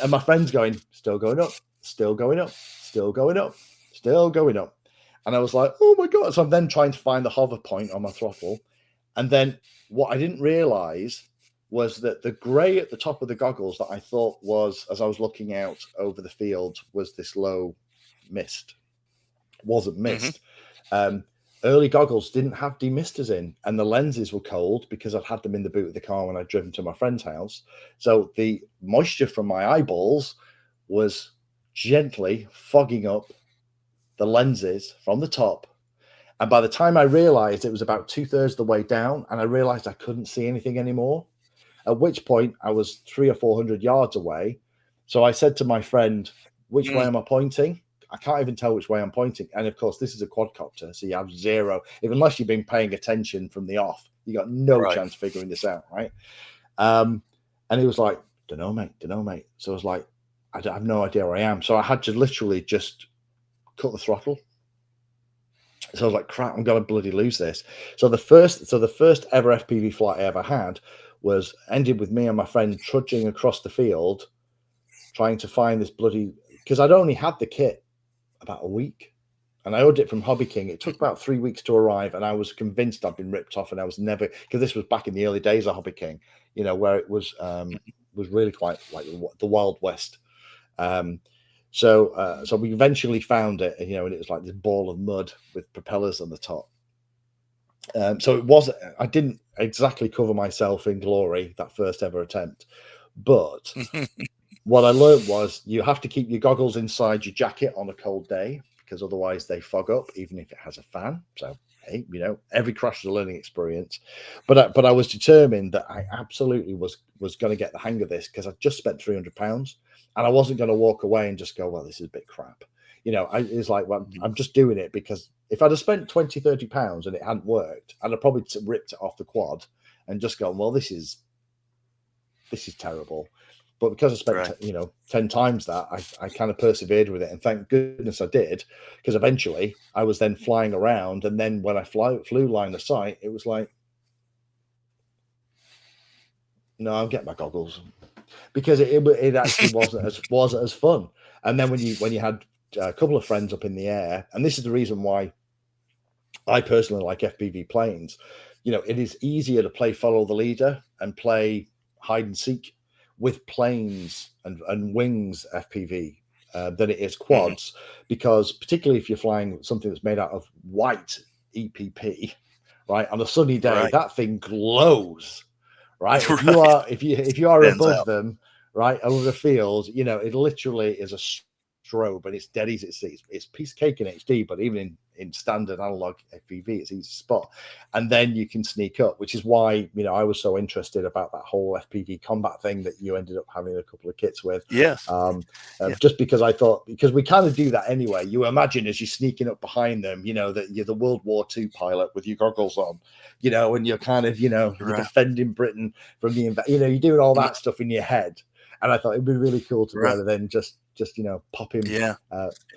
my friend's going, still going up, still going up, still going up, still going up. And I was like, oh my God. So I'm then trying to find the hover point on my throttle. And then what I didn't realize was that the gray at the top of the goggles that I thought was, as I was looking out over the field, was this low mist. Wasn't mist. Early goggles didn't have demisters in, and the lenses were cold because I'd had them in the boot of the car when I'd driven to my friend's house. So the moisture from my eyeballs was gently fogging up the lenses from the top. And by the time I realized, it was about 2/3 the way down, and I realized I couldn't see anything anymore, at which point I was 300 or 400 yards away. So I said to my friend, which way am I pointing? I can't even tell which way I'm pointing. And of course, this is a quadcopter, so you have zero. Unless you've been paying attention from the off, you got no chance figuring this out, right? And he was like, don't know, mate. So I was like, I have no idea where I am. So I had to literally just cut the throttle. So I was like, crap, I'm going to bloody lose this. So the first ever FPV flight I ever had ended with me and my friend trudging across the field, trying to find this bloody, because I'd only had the kit about a week, and I ordered it from Hobby King. It took about 3 weeks to arrive, and I was convinced I'd been ripped off, and I was never, because this was back in the early days of Hobby King, where it was really quite like the Wild West. So we eventually found it, and it was like this ball of mud with propellers on the top. So I didn't exactly cover myself in glory that first ever attempt, but what I learned was you have to keep your goggles inside your jacket on a cold day, because otherwise they fog up, even if it has a fan. So, hey, every crash is a learning experience. But I was determined that I absolutely was going to get the hang of this, because I just spent £300, and I wasn't going to walk away and just go, well, this is a bit crap. It's like, well, I'm just doing it because if I'd have spent £20-30 and it hadn't worked, I'd have probably ripped it off the quad and just gone, well, this is terrible. But because I spent 10 times that, I kind of persevered with it, and thank goodness I did, because eventually I was then flying around, and then when I flew line of sight, it was like, no, I'll get my goggles, because it actually wasn't as fun. And then when you had a couple of friends up in the air, and this is the reason why I personally like FPV planes, it is easier to play follow the leader and play hide and seek with planes and wings FPV than it is quads, because particularly if you're flying something that's made out of white EPP, right, on a sunny day, that thing glows, right? If you are above them, right, over the field, it literally is a strobe, and it's dead easy to see. It's piece of cake in HD, but even in standard analog FPV, it's easy to spot. And then you can sneak up, which is why I was so interested about that whole FPV combat thing that you ended up having a couple of kits with. Just because I thought, because we kind of do that anyway. You imagine as you're sneaking up behind them, that you're the World War II pilot with your goggles on, and you're kind of you're defending Britain from the you're doing all that stuff in your head. And I thought it'd be really cool to rather than just pop him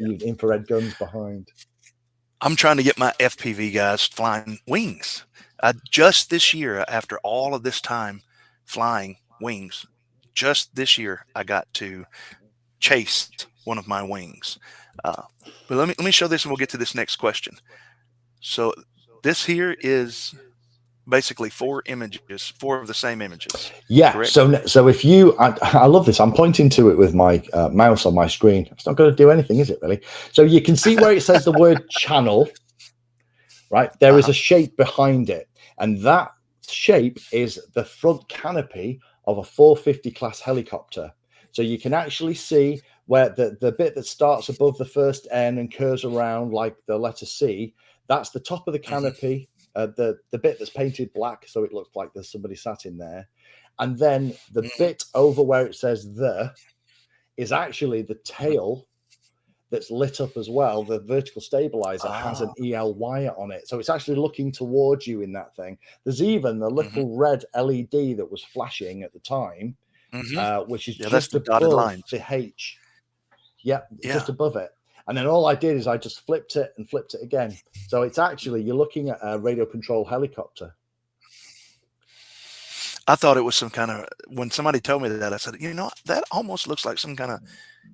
infrared guns behind. I'm trying to get my FPV guys flying wings. Just this year, after all of this time flying wings, just this year, I got to chase one of my wings. But let me show this, and we'll get to this next question. So this here is basically 4 images, 4 of the same images. Yeah. Correct? So if you, I love this. I'm pointing to it with my mouse on my screen. It's not going to do anything, is it really? So you can see where it says the word channel, right? There is a shape behind it. And that shape is the front canopy of a 450 class helicopter. So you can actually see where the bit that starts above the first N and curves around like the letter C, that's the top of the canopy. The bit that's painted black, so it looks like there's somebody sat in there. And then the bit over where it says "the" is actually the tail that's lit up as well. The vertical stabilizer has an EL wire on it, so it's actually looking towards you in that thing. There's even the little red LED that was flashing at the time, which is just above the H. Yeah, just above it. And then all I did is I just flipped it and flipped it again. So it's actually, you're looking at a radio control helicopter. I thought it was some kind of, when somebody told me that, I said, you know, that almost looks like some kind of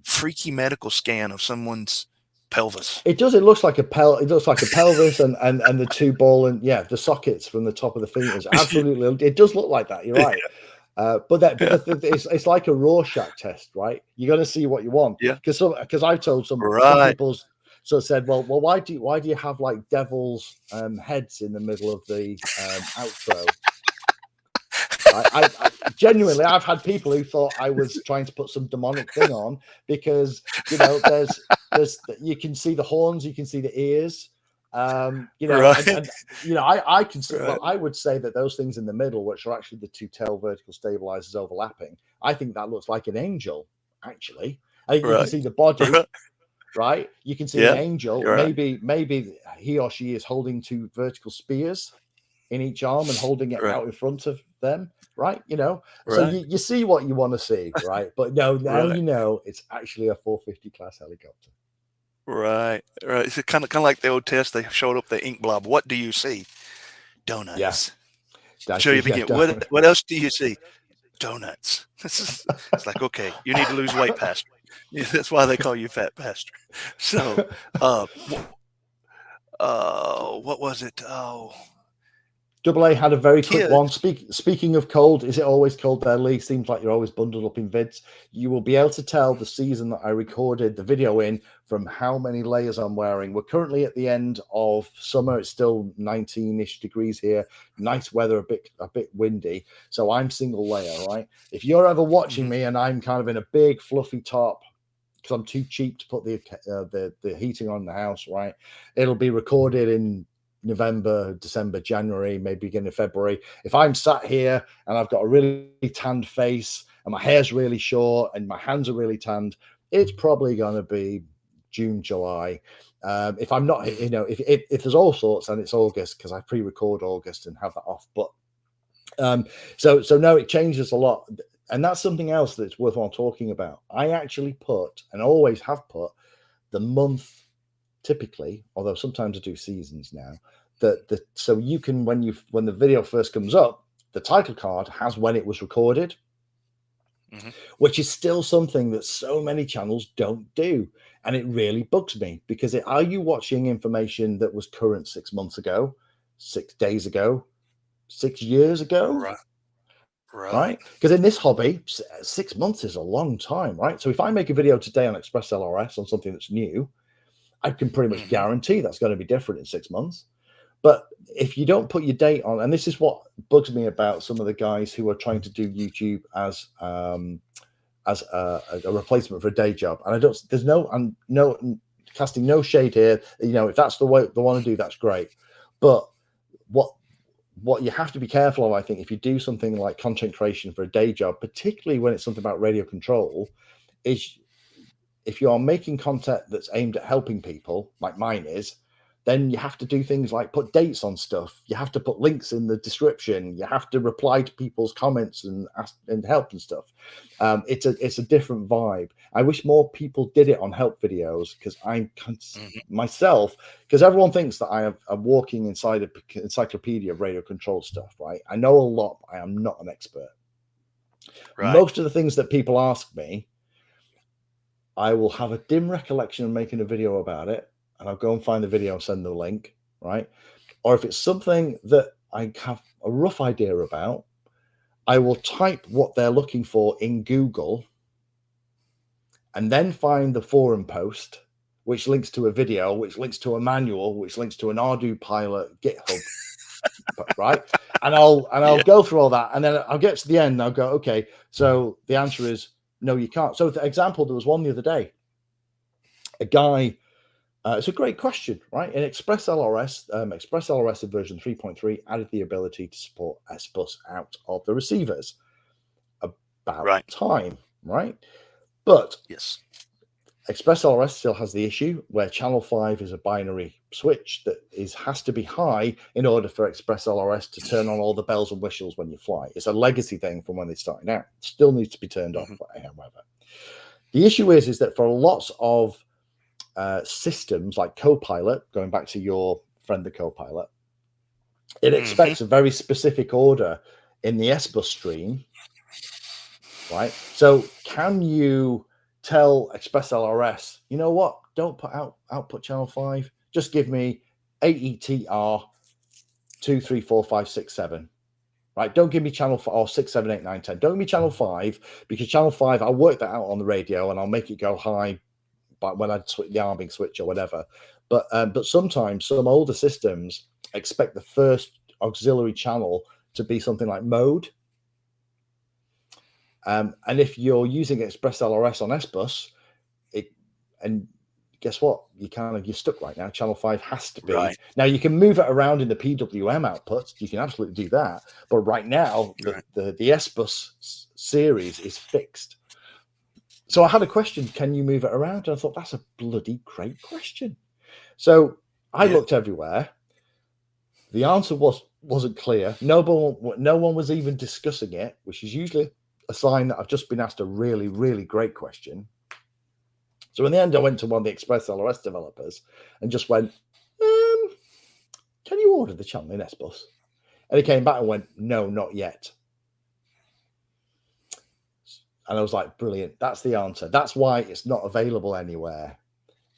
freaky medical scan of someone's pelvis. It does. It looks like a it looks like a pelvis and the 2 ball and the sockets from the top of the femurs. Absolutely, it does look like that. You're right. It's like a Rorschach test, right? You're going to see what you want. Yeah. Because I've told some people sort of said, well, why do you have like devil's heads in the middle of the outro? I genuinely, I've had people who thought I was trying to put some demonic thing on because, you know, there's you can see the horns, you can see the ears, you know, and you know, I can see, well, I would say that those things in the middle, which are actually the 2 tail vertical stabilizers overlapping, I think that looks like an angel, actually. I think you can see the body, right? You can see the angel. Maybe he or she is holding 2 vertical spears in each arm and holding it out in front of them, right? You know, so you see what you want to see, right? But no, now you know it's actually a 450 class helicopter. Right. It's kind of like the old test. They showed up the ink blob. What do you see? Donuts. Yeah. Show you begin. What else do you see? Donuts. It's like, okay, you need to lose weight, Pastor. Yeah, that's why they call you Fat Pastor. So, what was it? Oh. Double A had a very quick one. Speaking of cold, is it always cold there, Lee? Seems like you're always bundled up in vids. You will be able to tell the season that I recorded the video in from how many layers I'm wearing. We're currently at the end of summer. It's still 19-ish degrees here. Nice weather, a bit windy. So I'm single layer, right? If you're ever watching me and I'm kind of in a big fluffy top, because I'm too cheap to put the heating on in the house, right? It'll be recorded in November, December, January, maybe beginning of February. If I'm sat here and I've got a really tanned face and my hair's really short and my hands are really tanned, it's probably going to be June, July. If I'm not, you know, if there's all sorts, and it's August because I pre-record August and have that off. But so no, it changes a lot, and that's something else that's worthwhile talking about. I actually put, and always have put, the month. Typically, although sometimes I do seasons now, so you can, when the video first comes up, the title card has when it was recorded, which is still something that so many channels don't do, and it really bugs me because are you watching information that was current 6 months ago, 6 days ago, 6 years ago? Right? Because in this hobby, 6 months is a long time, right? So if I make a video today on Express LRS on something that's new, I can pretty much guarantee that's going to be different in 6 months. But if you don't put your date on, and this is what bugs me about some of the guys who are trying to do YouTube as a replacement for a day job, and I'm casting no shade here. You know, if that's the way they want to do, that's great. But what you have to be careful of, I think, if you do something like content creation for a day job, particularly when it's something about radio control, is if you are making content that's aimed at helping people, like mine is, then you have to do things like put dates on stuff. You have to put links in the description. You have to reply to people's comments and ask and help and stuff. It's a different vibe. I wish more people did it on help videos, because I'm myself, because everyone thinks that I have a walking encyclopedia of radio control stuff, right? I know a lot, but I am not an expert. Right. Most of the things that people ask me, I will have a dim recollection of making a video about it, and I'll go and find the video and send the link, right? Or if it's something that I have a rough idea about, I will type what they're looking for in Google and then find the forum post, which links to a video, which links to a manual, which links to an Ardu pilot GitHub, right? And I'll go through all that, and then I'll get to the end and I'll go, okay, so the answer is no, you can't. So for example, there was one the other day, a guy, it's a great question, right? In Express LRS of version 3.3 added the ability to support S-Bus out of the receivers. About time, right? But yes, Express LRS still has the issue where channel 5 is a binary switch that has to be high in order for Express LRS to turn on all the bells and whistles when you fly. It's a legacy thing from when they started out. Still needs to be turned off, however. The issue is that for lots of systems like Copilot, going back to your friend the Copilot, it expects a very specific order in the S-Bus stream, right? So can you tell Express LRS, you know what, don't put output channel 5, just give me AETR 2, 3, 4, 5, 6, 7, right? Don't give me channel 4 or 6, 7, 8, 9, 10. Don't give me channel 5, because channel 5, I'll work that out on the radio and I'll make it go high but when I switch the arming switch or whatever. But sometimes some older systems expect the first auxiliary channel to be something like mode. And if you're using Express LRS on S-Bus, and guess what? You're stuck right now. Channel 5 has to be. Right. Now you can move it around in the PWM outputs. You can absolutely do that. But right now, the S-Bus series is fixed. So I had a question, can you move it around? And I thought, that's a bloody great question. So I looked everywhere. The answer wasn't clear. No one was even discussing it, which is usually a sign that I've just been asked a really, really great question. So in the end, I went to one of the Express LRS developers and just went, can you order the channel in S-Bus? And he came back and went, no, not yet. And I was like, brilliant. That's the answer. That's why it's not available anywhere.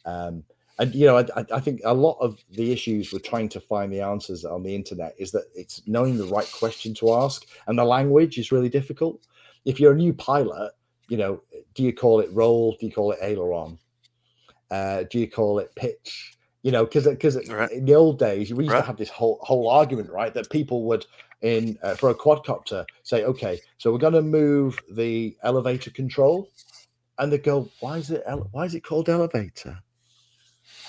And, you know, I think a lot of the issues with trying to find the answers on the internet is that it's knowing the right question to ask. And the language is really difficult. If you're a new pilot, you know, do you call it roll? Do you call it aileron? Do you call it pitch? You know, because in the old days, we used to have this whole argument, right? That people would, for a quadcopter, say, okay, so we're going to move the elevator control, and they go, why is it called elevator?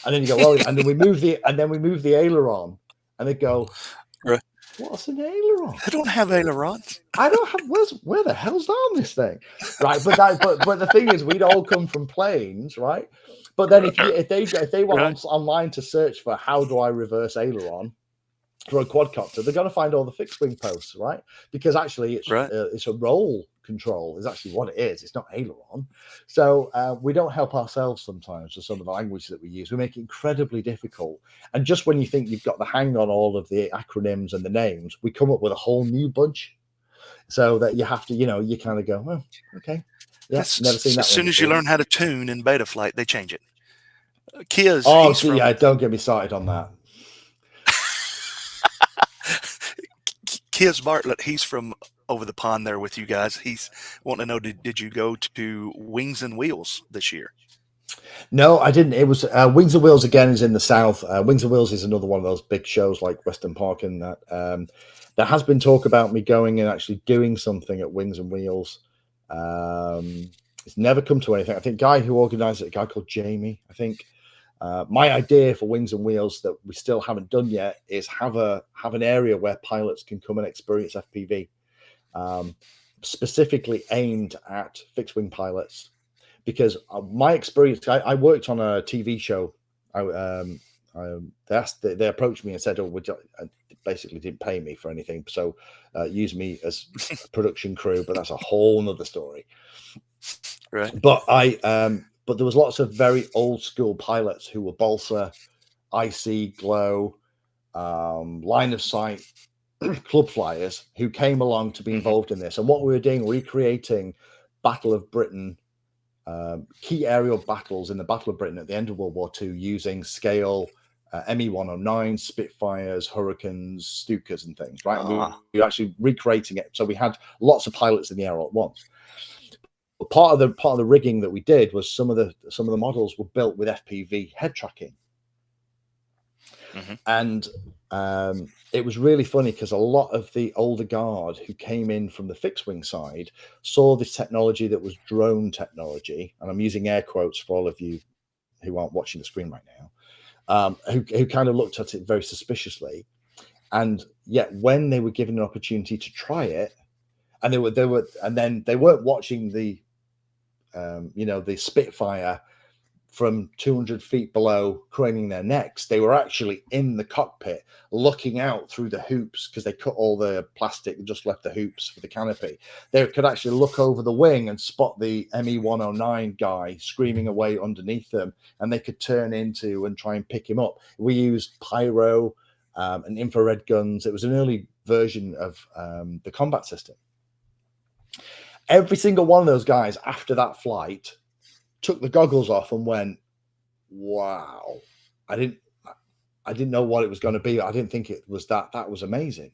And then you go, well, and then we move the aileron, and they go, what's an aileron? I don't have ailerons. I don't have. Where the hell's on this thing, right? But the thing is, we'd all come from planes, right? But then if they went online to search for how do I reverse aileron for a quadcopter, they're going to find all the fixed wing posts, right? Because actually it's a roll control is actually what it is. It's not aileron. So we don't help ourselves sometimes with some of the language that we use. We make it incredibly difficult. And just when you think you've got the hang on all of the acronyms and the names, we come up with a whole new bunch. So that you have to, you know, you kind of go, well, okay. Yeah, never seen that. As soon as you learn how to tune in beta flight, they change it. Kia's. Don't get me started on that. Kia's Bartlett, he's from over the pond there with you guys. He's wanting to know, did you go to Wings and Wheels this year? No, I didn't. It was Wings and Wheels again is in the south. Wings and Wheels is another one of those big shows like Western Park and that. There has been talk about me going and actually doing something at Wings and Wheels. It's never come to anything. I think guy who organized it, a guy called Jamie, I think. My idea for Wings and Wheels that we still haven't done yet is have an area where pilots can come and experience FPV, specifically aimed at fixed wing pilots. Because my experience, I worked on a TV show. they approached me and said, "Oh, would you?" And basically didn't pay me for anything, so use me as a production crew. But that's a whole nother story. Right. But but there was lots of very old school pilots who were balsa, IC, glow, line of sight club flyers who came along to be involved in this. And what we were doing, recreating Battle of Britain, key aerial battles in the Battle of Britain at the end of World War II using scale ME-109, Spitfires, Hurricanes, Stukas and things, right? We were actually recreating it. So we had lots of pilots in the air all at once. But part of the rigging that we did was some of the models were built with FPV head tracking. And it was really funny because a lot of the older guard who came in from the fixed wing side saw this technology that was drone technology, and I'm using air quotes for all of you who aren't watching the screen right now, who kind of looked at it very suspiciously. And yet when they were given an opportunity to try it, and they weren't watching the the Spitfire from 200 feet below craning their necks. They were actually in the cockpit looking out through the hoops because they cut all the plastic and just left the hoops for the canopy. They could actually look over the wing and spot the ME-109 guy screaming away underneath them, and they could turn into and try and pick him up. We used pyro and infrared guns. It was an early version of the combat system. Every single one of those guys after that flight took the goggles off and went, wow, I didn't know what it was going to be. I didn't think it was that. That was amazing,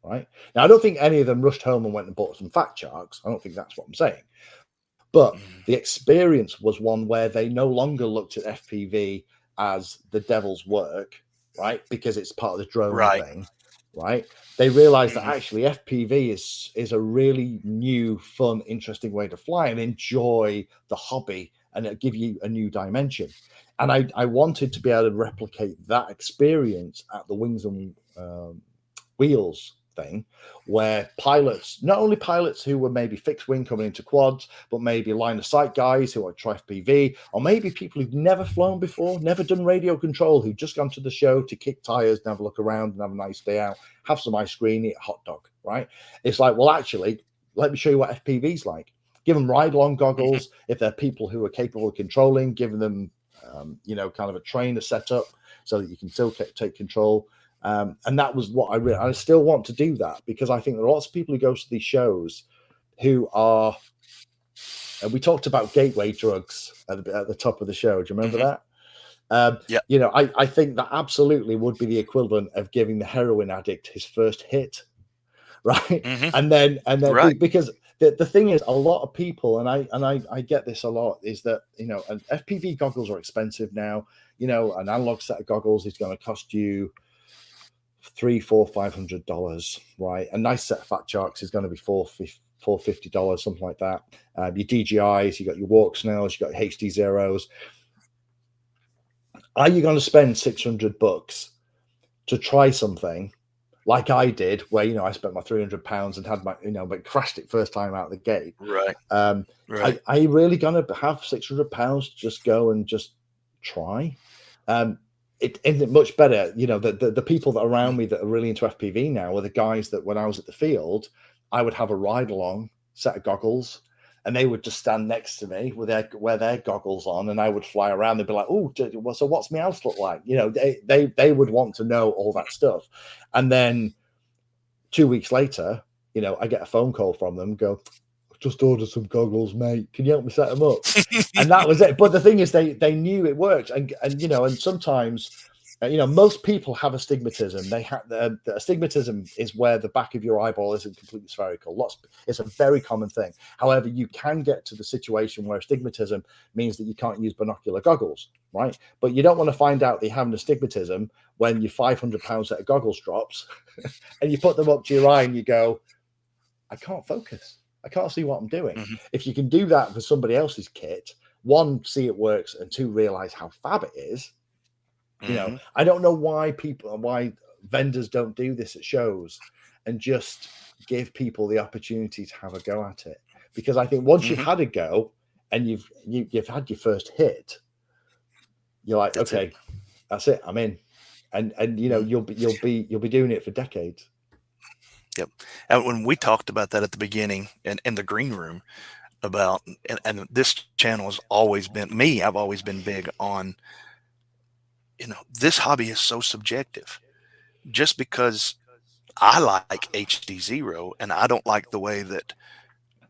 right? Now, I don't think any of them rushed home and went and bought some Fatsharks. I don't think that's what I'm saying. But the experience was one where they no longer looked at FPV as the devil's work, right? Because it's part of the drone thing, right? They realized that actually FPV is a really new, fun, interesting way to fly and enjoy the hobby, and it'll give you a new dimension. And I wanted to be able to replicate that experience at the Wings and Wheels thing, where pilots, not only pilots who were maybe fixed wing coming into quads, but maybe line of sight guys who are try FPV, or maybe people who've never flown before, never done radio control, who've just gone to the show to kick tires and have a look around and have a nice day out, have some ice cream, eat a hot dog, right? It's like, well, actually, let me show you what FPV's like. Give them ride-along goggles. If they're people who are capable of controlling, giving them, kind of a trainer setup so that you can still take control. And that was what I still want to do that, because I think there are lots of people who go to these shows who are, and we talked about gateway drugs at the top of the show. Do you remember that? Yeah. I think that absolutely would be the equivalent of giving the heroin addict his first hit, right? And then right. Because the thing is, a lot of people, and I get this a lot, is that and FPV goggles are expensive now. An analog set of goggles is going to cost you $300, $400, $500, right? A nice set of Fatsharks is going to be $450, something like that. Your DJIs, you got your walksnails, you got your HDzeros. Are you going to spend $600 to try something like I did, where I spent my £300 and had my but crashed it first time out of the gate? Right. Are you really going to have £600 to just go and just try? It isn't much better. The people that are around me that are really into FPV now are the guys that when I was at the field, I would have a ride along set of goggles, and they would just stand next to me with their goggles on, and I would fly around. They'd be like, "Oh, so what's my house look like?" They would want to know all that stuff. And then 2 weeks later, I get a phone call from them, go, "Just ordered some goggles, mate. Can you help me set them up?" And that was it. But the thing is, they knew it worked, and sometimes, most people have astigmatism. They have the astigmatism is where the back of your eyeball isn't completely spherical. It's a very common thing. However, you can get to the situation where astigmatism means that you can't use binocular goggles, right? But you don't want to find out that you have an astigmatism when your £500 set of goggles drops, and you put them up to your eye and you go, "I can't focus. I can't see what I'm doing." If you can do that for somebody else's kit, one, see it works, and two, realize how fab it is. I don't know why vendors don't do this at shows and just give people the opportunity to have a go at it. Because I think once you've had a go and you've had your first hit, you're like, okay, That's it. I'm in. And you know, you'll be doing it for decades. Yep. And when we talked about that at the beginning in the green room about, and this channel has always been me, I've always been big on, you know, this hobby is so subjective. Just because I like HDzero and I don't like the way that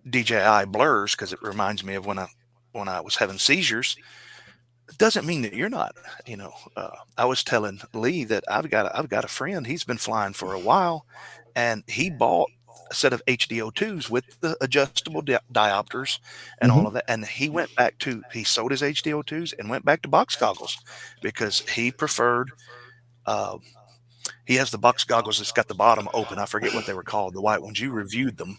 DJI blurs because it reminds me of when I was having seizures, it doesn't mean that you're not. You know, I was telling Lee that I've got a friend. He's been flying for a while, and he bought a set of HDO2s with the adjustable diopters and all of that. And he sold his HDO2s and went back to box goggles because he preferred. He has the box goggles that's got the bottom open. I forget what they were called, the white ones. You reviewed them.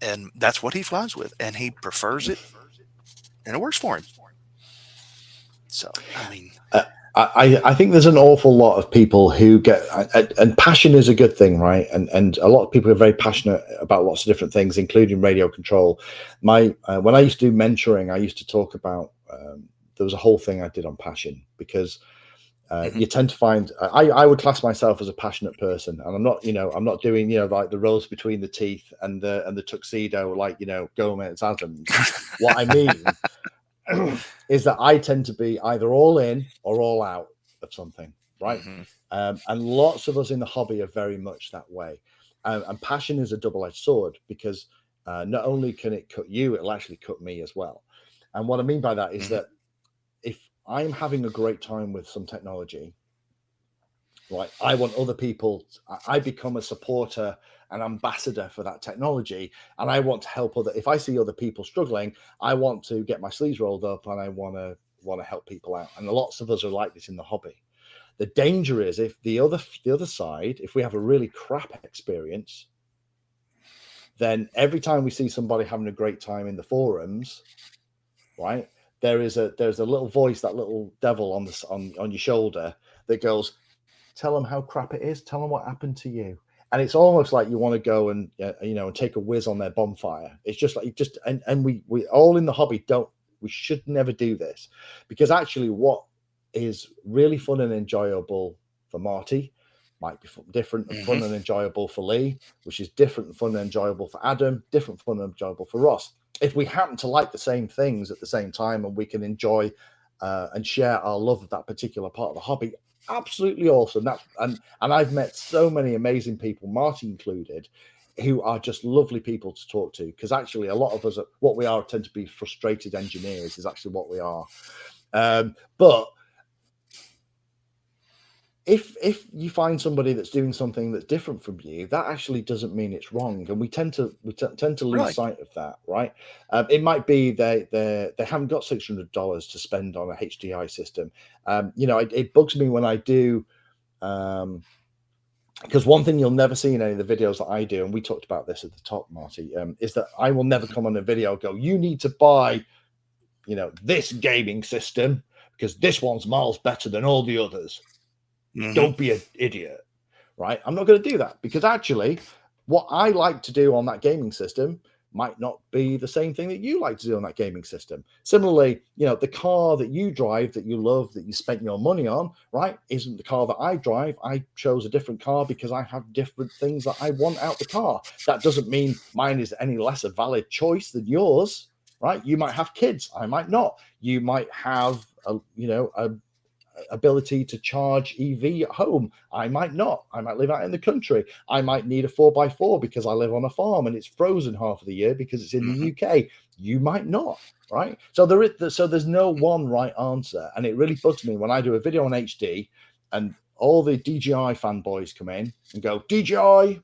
And that's what he flies with, and he prefers it, and it works for him. So, I mean, I think there's an awful lot of people who get, and passion is a good thing, right? And a lot of people are very passionate about lots of different things, including radio control. When I used to do mentoring, I used to talk about, there was a whole thing I did on passion, because you tend to find, I would class myself as a passionate person, and I'm not doing, like the rose between the teeth and the tuxedo, like, Gomez Adams. What I mean is that I tend to be either all in or all out of something, right? And lots of us in the hobby are very much that way. And passion is a double-edged sword, because not only can it cut you, it'll actually cut me as well. And what I mean by that is that if I'm having a great time with some technology, right, I want other people, I become a supporter, an ambassador for that technology, and I want to help if I see other people struggling, I want to get my sleeves rolled up, and I want to help people out. And lots of us are like this in the hobby. The danger is if the other side, if we have a really crap experience, then every time we see somebody having a great time in the forums, right, there's a little voice, that little devil on your shoulder that goes, tell them how crap it is, tell them what happened to you. And it's almost like you want to go and and take a whiz on their bonfire. It's just like and we all in the hobby we should never do this, because actually what is really fun and enjoyable for Marty might be different and fun and enjoyable for Lee, which is different and fun and enjoyable for Adam, different fun and enjoyable for Ross. If we happen to like the same things at the same time, and we can enjoy and share our love of that particular part of the hobby, absolutely awesome. And I've met so many amazing people, Marty included, who are just lovely people to talk to, because actually a lot of us, what we are, tend to be frustrated engineers, is actually what we are. But if you find somebody that's doing something that's different from you, that actually doesn't mean it's wrong, and we tend to lose sight of that, right? It might be they haven't got $600 to spend on a HDI system. It bugs me when I do, because one thing you'll never see in any of the videos that I do, and we talked about this at the top, Marty, is that I will never come on a video and go, you need to buy, this gaming system because this one's miles better than all the others. Don't be an idiot, right? I'm not going to do that, because actually what I like to do on that gaming system might not be the same thing that you like to do on that gaming system. Similarly, the car that you drive, that you love, that you spent your money on, right, isn't the car that I drive. I chose a different car because I have different things that I want out the car. That doesn't mean mine is any less a valid choice than yours, right? You might have kids, I might not. You might have a ability to charge EV at home, I might not. I might live out in the country. I might need a 4x4 because I live on a farm and it's frozen half of the year because it's in the UK. You might not, right? So there's no one right answer, and it really bugs me when I do a video on HD and all the DJI fanboys come in and go DJI,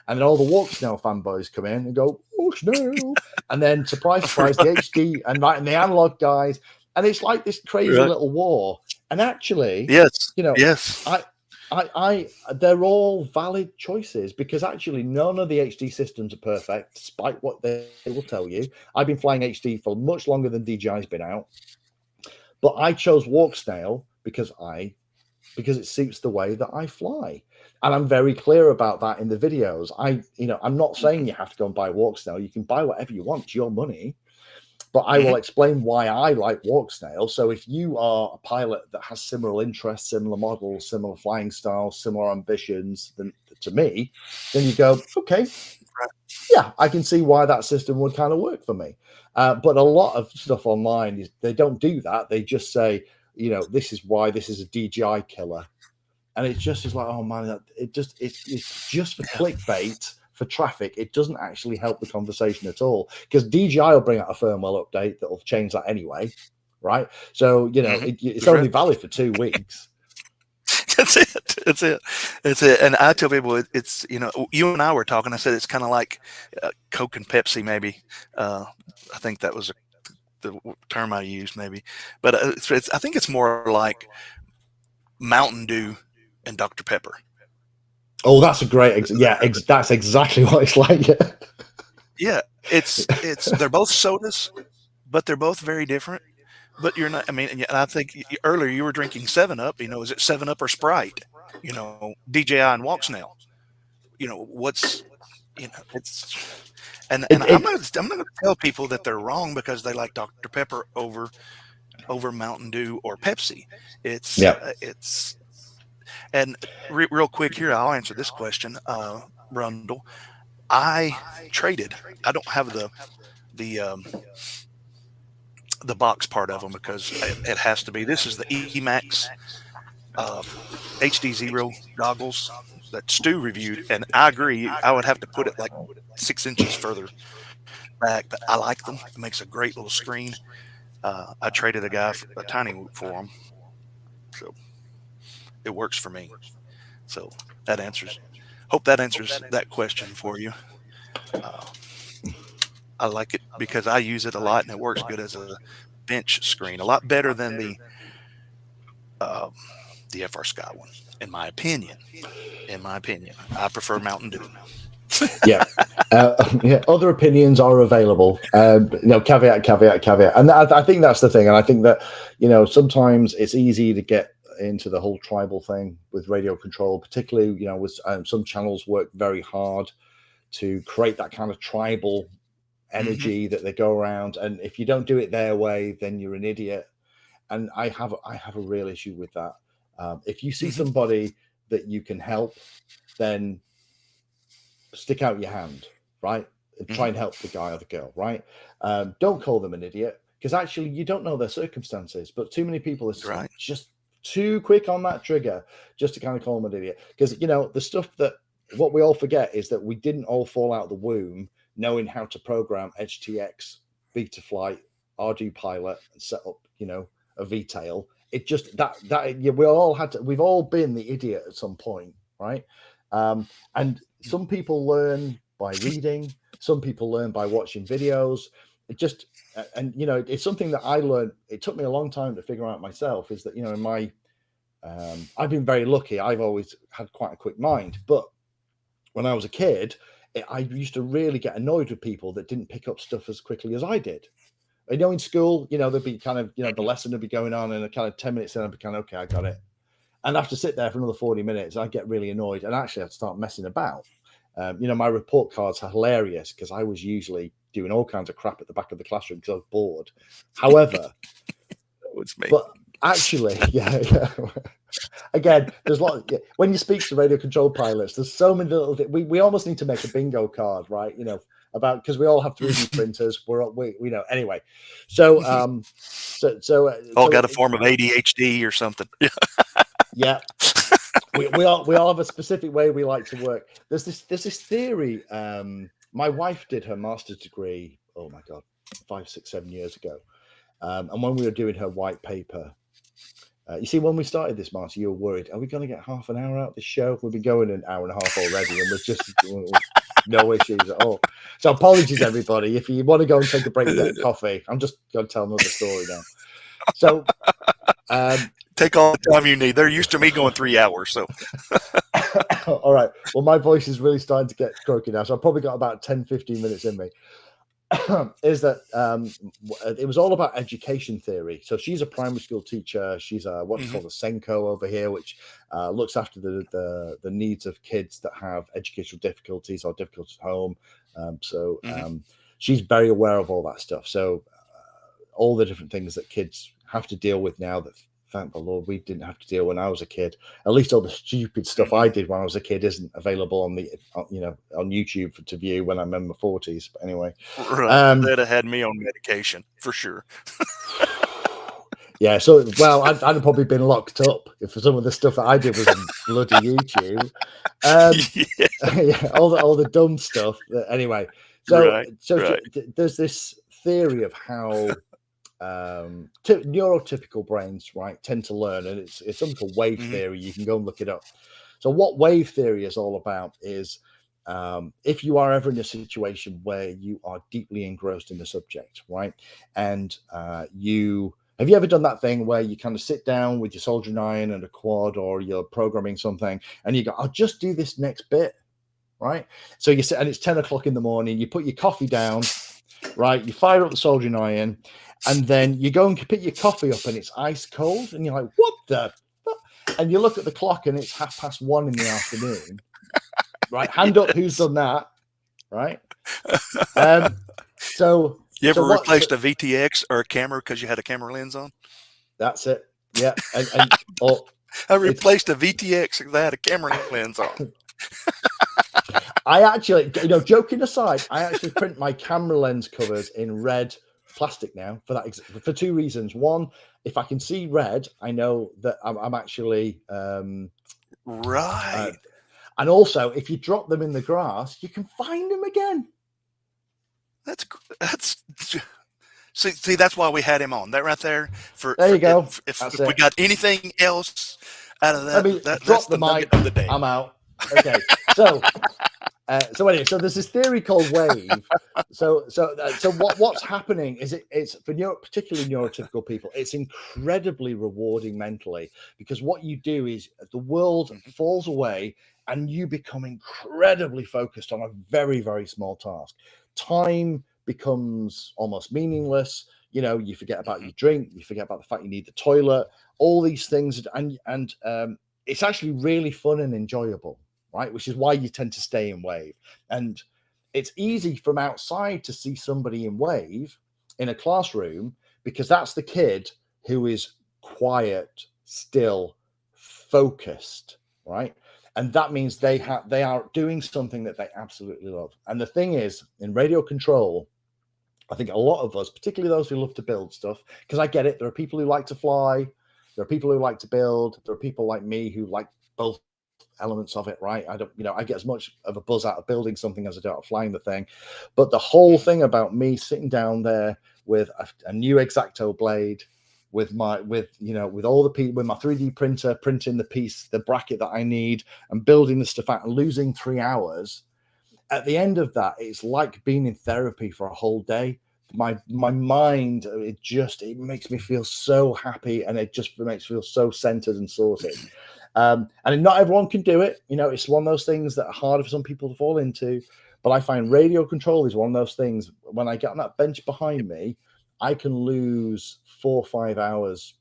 and then all the walksnail fanboys come in and go walksnail, and then surprise the HD and the analog guys, and it's like this crazy little war. And actually, yes, they're all valid choices, because actually none of the HD systems are perfect, despite what they will tell you. I've been flying HD for much longer than DJI's been out, but I chose walksnail because it suits the way that I fly, and I'm very clear about that in the videos. I'm not saying you have to go and buy walksnail. You can buy whatever you want; it's your money. but I will explain why I like walksnail. So if you are a pilot that has similar interests, similar models, similar flying styles, similar ambitions than to me, then you go, okay, yeah, I can see why that system would kind of work for me. But a lot of stuff online, they don't do that. They just say, this is why this is a DJI killer. And it just is like, oh man, it's just for clickbait, for traffic. It doesn't actually help the conversation at all, because DJI will bring out a firmware update that will change that anyway, right? So, it's only valid for 2 weeks. That's it. And I tell people it's you and I were talking. I said it's kind of like Coke and Pepsi, maybe. I think that was the term I used, maybe. But I think it's more like Mountain Dew and Dr. Pepper. Oh, that's a great that's exactly what it's like. Yeah, it's they're both sodas, but they're both very different. But you're not. I mean, and I think earlier you were drinking 7-Up. Is it 7-Up or Sprite? DJI and walksnail. What's it's. And I'm not going to tell people that they're wrong because they like Dr. Pepper over Mountain Dew or Pepsi. It's and real quick here, I'll answer this question, Rundle. I traded. I don't have the box part of them because it has to be. This is the Emax HDzero goggles that Stu reviewed, and I agree. I would have to put it like 6 inches further back, but I like them. It makes a great little screen. I traded a guy a TinyWhoop for them, so it works for me. So hope that answers that question for you. I like it because I use it a lot and it works good as a bench screen, a lot better than the FR Sky one, in my opinion. I prefer Mountain Dew. Yeah. Other opinions are available. Caveat. And I think that's the thing. And I think that, sometimes it's easy to get into the whole tribal thing with radio control, particularly, with some channels work very hard to create that kind of tribal energy that they go around. And if you don't do it their way, then you're an idiot. And I have a real issue with that. If you see somebody that you can help, then stick out your hand, right? And try and help the guy or the girl, right? Don't call them an idiot, because actually you don't know their circumstances. But too many people are just too quick on that trigger just to kind of call them an idiot. Because, the stuff what we all forget is that we didn't all fall out of the womb knowing how to program HTX, Betaflight, Ardu Pilot, and set up, a VTail. It just we've all been the idiot at some point, right? And some people learn by reading, some people learn by watching videos. It's something that I learned. It took me a long time to figure out myself, is that, in my, I've been very lucky. I've always had quite a quick mind, but when I was a kid, I used to really get annoyed with people that didn't pick up stuff as quickly as I did. In school, there'd be kind of, the lesson would be going on, and a kind of 10 minutes in, I'd be kind of, okay, I got it. And I have to sit there for another 40 minutes. I'd get really annoyed, and actually I'd start messing about. My report cards are hilarious because I was usually doing all kinds of crap at the back of the classroom because I was bored. However, but actually, again, there's a lot. When you speak to radio control pilots, there's so many little things. We almost need to make a bingo card, right? About, because we all have 3D printers. We know anyway. So all got a form of ADHD or something. Yeah. we all have a specific way we like to work. There's this theory. My wife did her master's degree, oh my God, 5, 6, 7 years ago. And when we were doing her white paper, you see, when we started this, Marty, you were worried, are we going to get half an hour out of the show? We've been going an hour and a half already, and there's just no issues at all. So apologies, everybody. If you want to go and take a break and get a coffee, I'm just going to tell another story now. So take all the time you need. They're used to me going 3 hours. So all right. Well, my voice is really starting to get croaky now, so I've probably got about 10, 15 minutes in me. Is that it was all about education theory. So she's a primary school teacher. She's what's called a Senko over here, which looks after the needs of kids that have educational difficulties or difficulties at home. She's very aware of all that stuff. So all the different things that kids have to deal with now that, thank the Lord, we didn't have to deal when I was a kid. At least all the stupid stuff I did when I was a kid isn't available on the, on YouTube to view when I'm in my 40s. But anyway, Right. That'd have had me on medication for sure. Yeah, so I'd have probably been locked up if some of the stuff that I did was on bloody YouTube. Yeah, all the dumb stuff. Anyway, so there's this theory of how neurotypical brains, right, tend to learn, and it's something called wave theory. You can go and look it up. So what wave theory is all about is if you are ever in a situation where you are deeply engrossed in the subject, right, and have you ever done that thing where you kind of sit down with your soldering iron and a quad, or you're programming something and you go, I'll just do this next bit, right? So you sit and it's 10 o'clock in the morning, you put your coffee down, right? You fire up the soldering iron, and then you go and pick your coffee up and it's ice cold, and you're like, what the fuck? And you look at the clock and it's 1:30 in the afternoon, right? Hand up who's done that, right? So you ever replaced a VTX or a camera because you had a camera lens on? That's it. Yeah. I replaced a VTX because I had a camera lens on. I actually, joking aside, I actually print my camera lens covers in red plastic now for two reasons. One, if I can see red, I know that I'm actually right. And also, if you drop them in the grass, you can find them again. That's see that's why we had him on. That right there. There you go. If we got anything else out of that, I mean, that's the mic of the day. I'm out. Okay, so anyway, so there's this theory called wave. So what's happening is it's for particularly neurotypical people, it's incredibly rewarding mentally, because what you do is the world falls away and you become incredibly focused on a very, very small task. Time becomes almost meaningless. You forget about your drink, you forget about the fact you need the toilet, all these things, and it's actually really fun and enjoyable, right? Which is why you tend to stay in wave. And it's easy from outside to see somebody in wave in a classroom, because that's the kid who is quiet, still, focused, right? And that means they are doing something that they absolutely love. And the thing is, in radio control, I think a lot of us, particularly those who love to build stuff, because I get it, there are people who like to fly, there are people who like to build, there are people like me who like both elements of it, right? I get as much of a buzz out of building something as I do out of flying the thing. But the whole thing about me sitting down there with a new X-Acto blade, with all the people, with my 3D printer, printing the bracket that I need and building the stuff out and losing 3 hours. At the end of that, it's like being in therapy for a whole day. My mind, it makes me feel so happy, and it just makes me feel so centered and sorted. And not everyone can do it. It's one of those things that are harder for some people to fall into. But I find radio control is one of those things. When I get on that bench behind me, I can lose 4 or 5 hours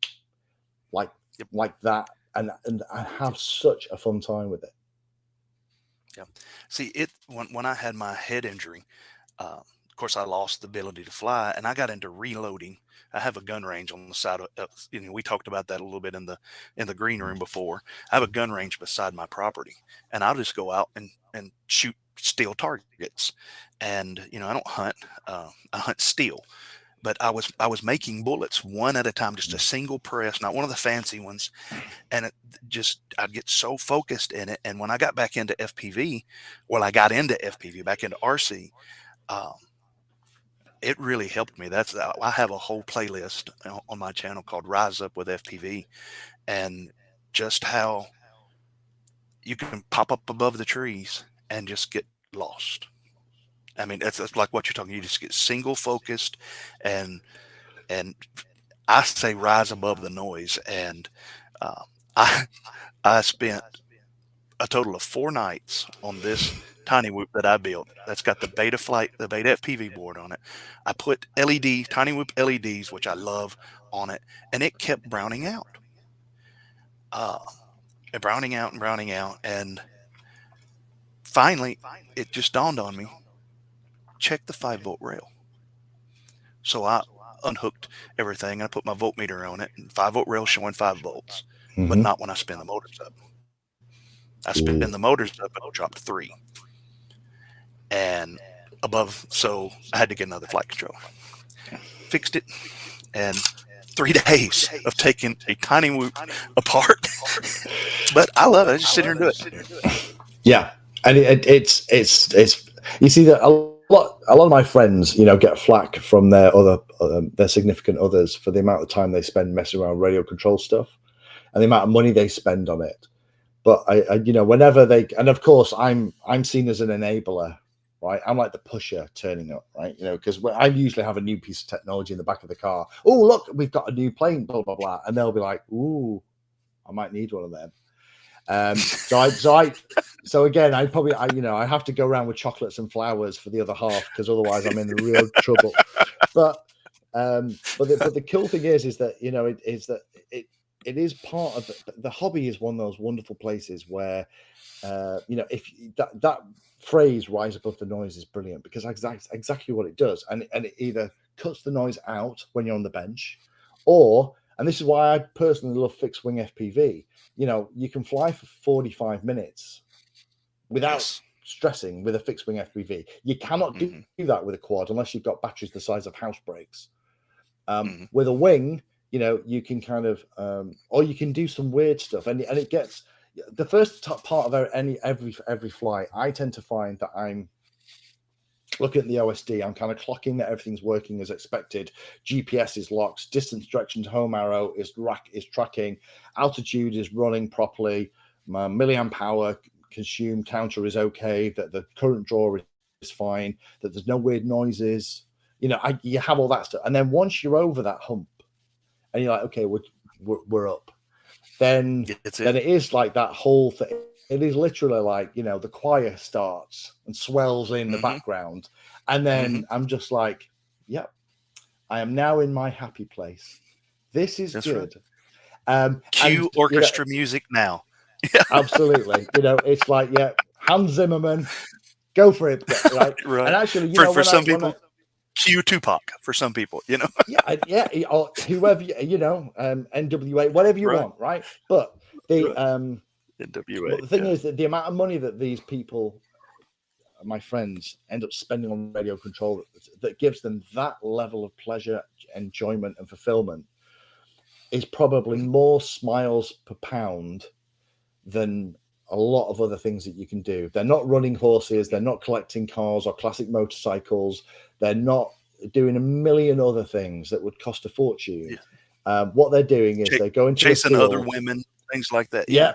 like that, and I have such a fun time with it. Yeah. See, when I had my head injury, of course, I lost the ability to fly, and I got into reloading. I have a gun range on the side of, we talked about that a little bit in the green room before. I have a gun range beside my property, and I'll just go out and shoot steel targets. And I don't hunt. I hunt steel. But I was making bullets one at a time, just a single press, not one of the fancy ones. And I'd get so focused in it. And when I got back into FPV, I got into FPV, back into RC, it really helped me. I have a whole playlist on my channel called Rise Up with FPV, and just how you can pop up above the trees and just get lost. I mean, that's like what you're talking. You just get single focused, and I say rise above the noise. And I spent a total of 4 nights on this TinyWhoop that I built. That's got the Beta FPV board on it. I put TinyWhoop LEDs, which I love, on it, and it kept browning out. Browning out, and finally, it just dawned on me. Check the 5-volt rail. So unhooked everything, and I put my voltmeter on it, and 5-volt rail showing 5 volts, but Mhm. not when I spin the motors up. I spin the motors up, it'll drop to 3 and above. So I had to get another flight control. Fixed it, and 3 days of taking a TinyWhoop apart. But I love it. I just sit here and do it. Yeah, and it's you see that a lot of my friends, you know, get flack from their significant others for the amount of time they spend messing around radio control stuff and the amount of money they spend on it. But I you know, whenever they, and of course I'm seen as an enabler, right? I'm like the pusher turning up, right? You know, because I usually have a new piece of technology in the back of the car. Oh, look, we've got a new plane, blah blah blah, and they'll be like, "Ooh, I might need one of them." So again, I have to go around with chocolates and flowers for the other half, because otherwise I'm in real trouble. But the cool thing is that, you know, it is part of the hobby is one of those wonderful places where, you know, if that phrase "rise above the noise" is brilliant, because exactly what it does, and it either cuts the noise out when you're on the bench, or, and this is why I personally love fixed wing FPV. You know, you can fly for 45 minutes without stressing with a fixed wing FPV. You cannot do that with a quad unless you've got batteries the size of house brakes. With a wing, you know, you can kind of, or you can do some weird stuff, and it gets the first part of every flight. I tend to find that I'm looking at the OSD, I'm kind of clocking that everything's working as expected. GPS is locked, distance, direction to home arrow is tracking, altitude is running properly, my milliamp hour consumed counter is okay, that the current draw is fine, that there's no weird noises. You know, you have all that stuff, and then once you're over that hump, and you're like, okay, we're up, then it is like that whole thing. It is literally like, you know, the choir starts and swells in the background, and then I'm just like, yep, I am now in my happy place. This is good. Right. Cue orchestra music now. Absolutely. You know, it's like, yeah, Hans Zimmerman, go for it, right? Right. And actually, you know, for some people, cue Tupac for some people, you know. yeah, or whoever, you know, NWA, whatever you want, right? But the NWA. But the thing is that the amount of money that these people, my friends, end up spending on radio control that gives them that level of pleasure, enjoyment, and fulfillment is probably more smiles per pound than a lot of other things that you can do. They're not running horses, they're not collecting cars or classic motorcycles, they're not doing a million other things that would cost a fortune. What they're doing is they're going to chasing other women, things like that. Yeah,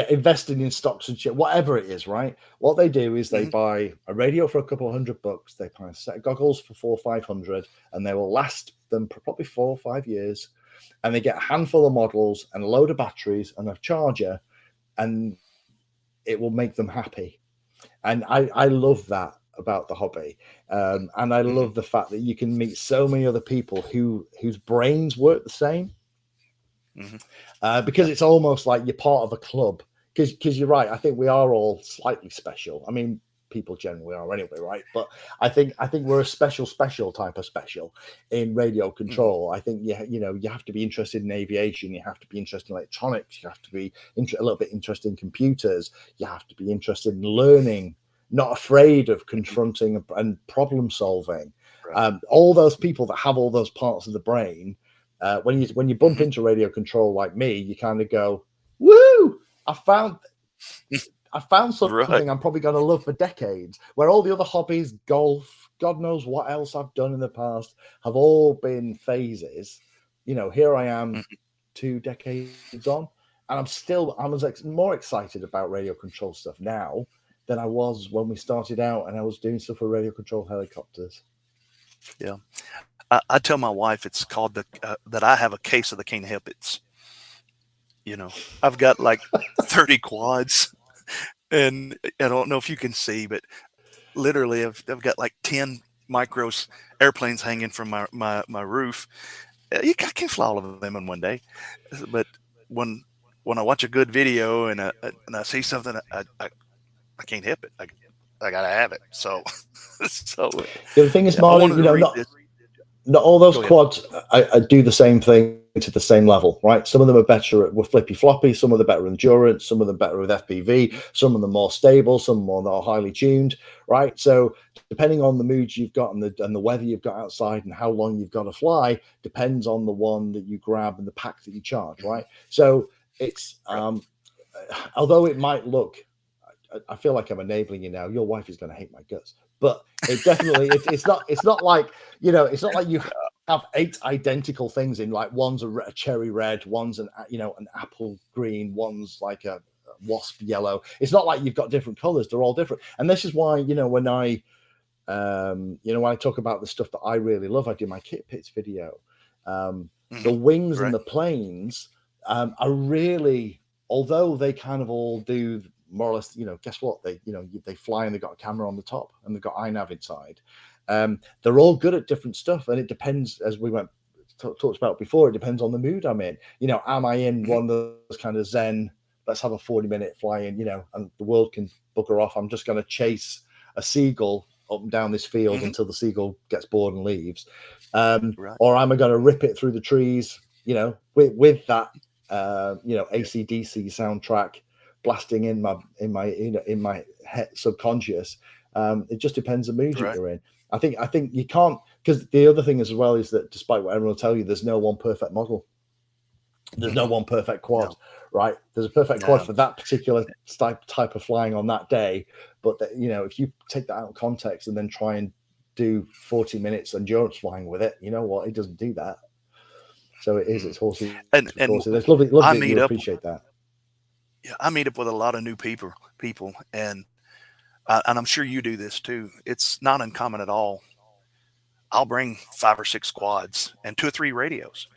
investing in stocks and shit, whatever it is, right? What they do is they buy a radio for a couple of $100, they buy a set of goggles for $400 or $500, and they will last them for probably 4 or 5 years. And they get a handful of models and a load of batteries and a charger, and it will make them happy. And I love that about the hobby. And I love the fact that you can meet so many other people whose brains work the same. Because it's almost like you're part of a club. Because you're right, I think we are all slightly special. I mean, people generally are anyway, right? But I think we're a special type of special in radio control. I think you know, you have to be interested in aviation, you have to be interested in electronics, you have to be a little bit interested in computers, you have to be interested in learning, not afraid of confronting and problem solving. All those people that have all those parts of the brain, when you bump into radio control like me, you kind of go, woo, I found something I'm probably going to love for decades, where all the other hobbies, golf, God knows what else I've done in the past, have all been phases. You know, here I am 2 decades on, and I'm more excited about radio control stuff now than I was when we started out and I was doing stuff with radio control helicopters. Yeah. I tell my wife it's called that I have a case of the can't help it's. You know, I've got like 30 quads, and I don't know if you can see, but literally I've got like 10 micros airplanes hanging from my roof. I can't fly all of them in one day, but when I watch a good video and I see something, I can't help it. I gotta have it. So the thing is, Marley, you know, not all those Go ahead. quads I do the same thing to the same level, right? Some of them are better with flippy floppy, some of them better endurance, some of them better with FPV, some of them more stable, some more highly tuned, right? So depending on the mood you've got and the weather you've got outside and how long you've got to fly, depends on the one that you grab and the pack that you charge, right? So it's although it might look, I feel like I'm enabling you now. Your wife is going to hate my guts, but it definitely it's not like, you know, it's not like you have 8 identical things in, like one's a cherry red, one's an apple green, one's like a wasp yellow. It's not like you've got different colors. They're all different. And this is why, you know, when I when I talk about the stuff that I really love, I do my kit pits video. The wings and the planes are really, although they kind of all do more or less, you know, guess what? They fly and they've got a camera on the top and they've got iNav inside. They're all good at different stuff, and it depends, as we talked about before, it depends on the mood I'm in. You know, am I in one of those kind of zen, let's have a 40-minute fly in, you know, and the world can bugger off. I'm just going to chase a seagull up and down this field until the seagull gets bored and leaves. Or am I going to rip it through the trees, you know, with that, AC/DC soundtrack blasting in my head, subconscious. It just depends the mood you're in. I think you can't, because the other thing as well is that despite what everyone will tell you, there's no one perfect model. There's no one perfect quad, right? There's a perfect quad for that particular type of flying on that day. But you know, if you take that out of context and then try and do 40 minutes endurance flying with it, you know what? It doesn't do that. So it's horses and horses. It's lovely that you appreciate that. Yeah, I meet up with a lot of new people, and I'm sure you do this too. It's not uncommon at all. I'll bring 5 or 6 quads and 2 or 3 radios,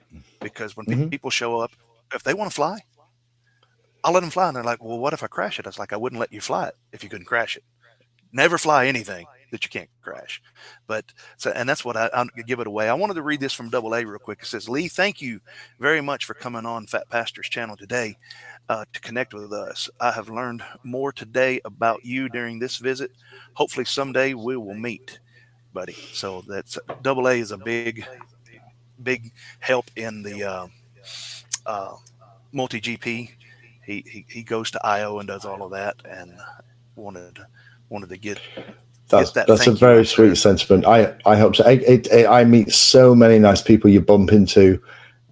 because when people show up, if they want to fly, I'll let them fly. And they're like, well, what if I crash it? I was like, I wouldn't let you fly it if you couldn't crash it. Never fly anything that you can't crash. And that's what I'll give it away. I wanted to read this from AA real quick. It says, Lee, thank you very much for coming on PhatPastor's channel today to connect with us. I have learned more today about you during this visit. Hopefully someday we will meet, buddy. So that's AA is a big help in the multi-GP. He goes to IO and does all of that, and wanted to get that's a very sweet sentiment. I hope so. I meet so many nice people you bump into,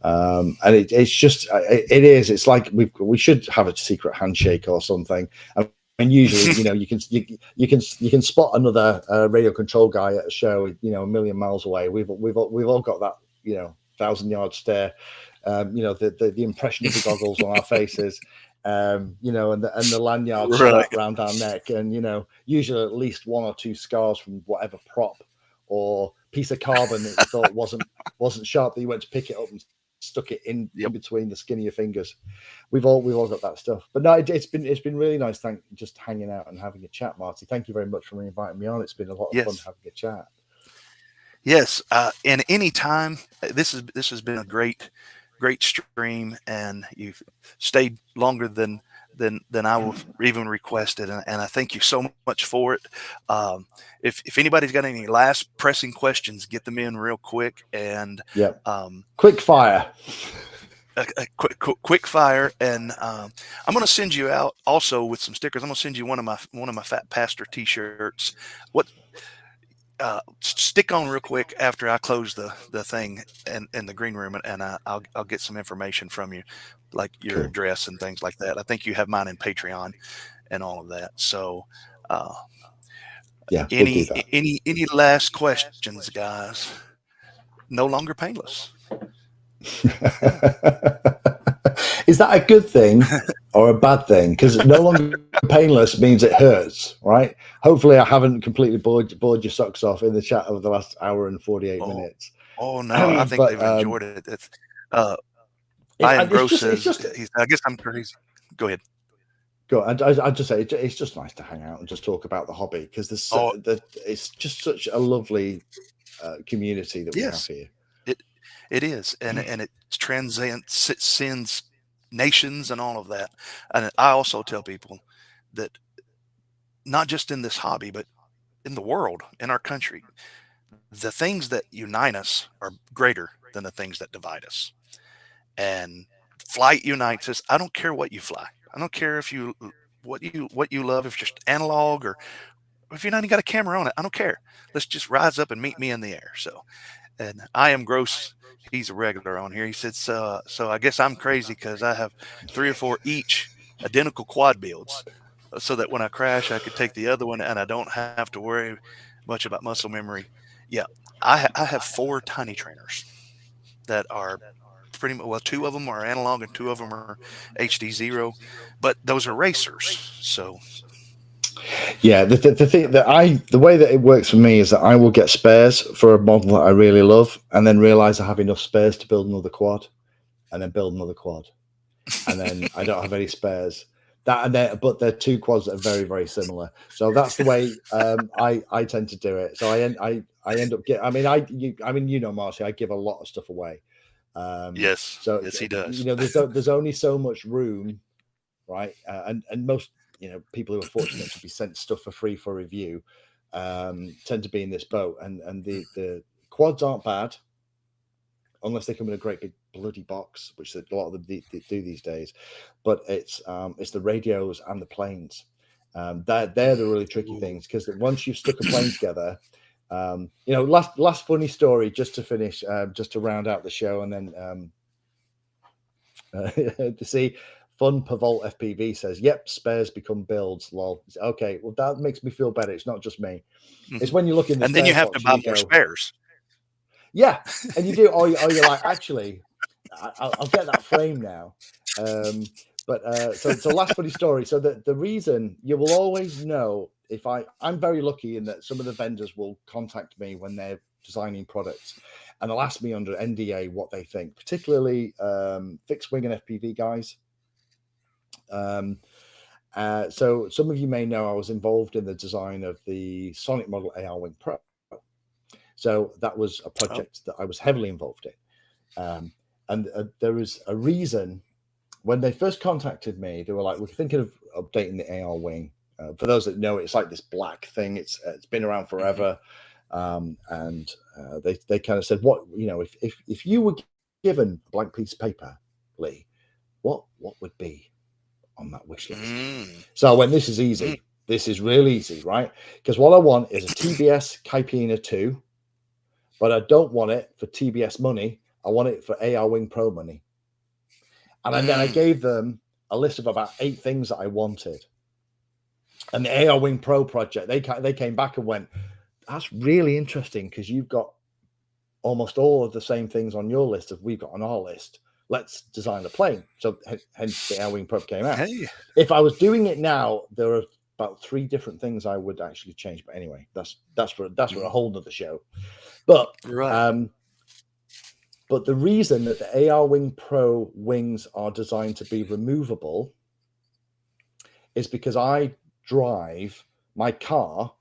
and it's like we should have a secret handshake or something. And usually, you know, you can spot another radio control guy at a show, you know, a million miles away. We've all got that, you know, 1,000-yard stare. You know, the impression of the goggles on our faces. You know, and the lanyard strap around our neck, and you know, usually at least 1 or 2 scars from whatever prop or piece of carbon that you thought wasn't sharp, that you went to pick it up and stuck it in between the skin of your fingers. We've all got that stuff. But no, it's been really nice. Just hanging out and having a chat, Marty. Thank you very much for inviting me on. It's been a lot of fun having a chat. Yes, and any time. This has been a great stream, and you've stayed longer than I even requested, and I thank you so much for it. If anybody's got any last pressing questions, get them in real quick, and quick fire. A quick fire, and I'm going to send you out also with some stickers. I'm going to send you one of my PhatPastor t-shirts. Stick on real quick after I close the thing in the green room, and I'll get some information from you, like your address and things like that. I think you have mine in Patreon and all of that. So any last questions, guys? No longer painless. Is that a good thing or a bad thing? Because no longer painless means it hurts, right? Hopefully I haven't completely bored your socks off in the chat over the last hour and 48 minutes. Oh no, I think they've enjoyed it. It's Ian Gross says, I guess I'm crazy. Go ahead. I just say it's just nice to hang out and just talk about the hobby, because it's just such a lovely community that we have here. It is, and it transcends nations and all of that. And I also tell people that not just in this hobby, but in the world, in our country, the things that unite us are greater than the things that divide us. And flight unites us. I don't care what you fly. I don't care if you what you love, if it's just analog or if you're not even got a camera on it. I don't care. Let's just rise up and meet me in the air. So, and I am Gross. He's a regular on here. He said, so I guess I'm crazy because I have 3 or 4 each identical quad builds, so that when I crash, I could take the other one and I don't have to worry much about muscle memory. Yeah, I have 4 tiny trainers that are pretty much, well, 2 of them are analog and 2 of them are HDzero, but those are racers. So Yeah, the thing that the way that it works for me is that I will get spares for a model that I really love, and then realize I have enough spares to build another quad, and then build another quad, and then I don't have any spares. But they're 2 quads that are very, very similar. So that's the way I tend to do it. So I end up you know, Marcy, I give a lot of stuff away. yes, So yes, he does. you know, there's only so much room, right? And most, you know, people who are fortunate to be sent stuff for free for review tend to be in this boat. And the quads aren't bad unless they come in a great big bloody box, which a lot of them do these days. But it's the radios and the planes. They're the really tricky things, because once you've stuck a plane together, you know, last funny story, just to finish, just to round out the show, and then to see Fun Pavolt FPV says, "Yep, spares become builds." Lol. Okay, well, that makes me feel better. It's not just me. It's when you look in the and then you have to box buy and more go, spares. yeah, and you do, or you're like, actually, I'll get that frame now. So last funny story. So the reason you will always know, if I'm very lucky in that some of the vendors will contact me when they're designing products, and they'll ask me under NDA what they think, particularly fixed wing and FPV guys. So some of you may know I was involved in the design of the Sonic Model AR Wing Pro. So that was a project that I was heavily involved in. And there was a reason when they first contacted me. They were like, "We're thinking of updating the AR Wing." For those that know, it's like this black thing. It's been around forever. And they kind of said, "What, you know, if you were given a blank piece of paper, Lee, what would be on that wish list?" So I went, "This is easy. This is real easy, right? Because what I want is a TBS Kaipina 2, but I don't want it for TBS money. I want it for AR Wing Pro money." And then I gave them a list of about 8 things that I wanted. And the AR Wing Pro project, they came back and went, "That's really interesting, because you've got almost all of the same things on your list as we've got on our list. Let's design a plane." So hence the AR Wing Pro came out. Hey. If I was doing it now, there are about 3 different things I would actually change. But anyway, that's for a whole nother show. But Right. But the reason that the AR Wing Pro wings are designed to be removable is because I drive my car.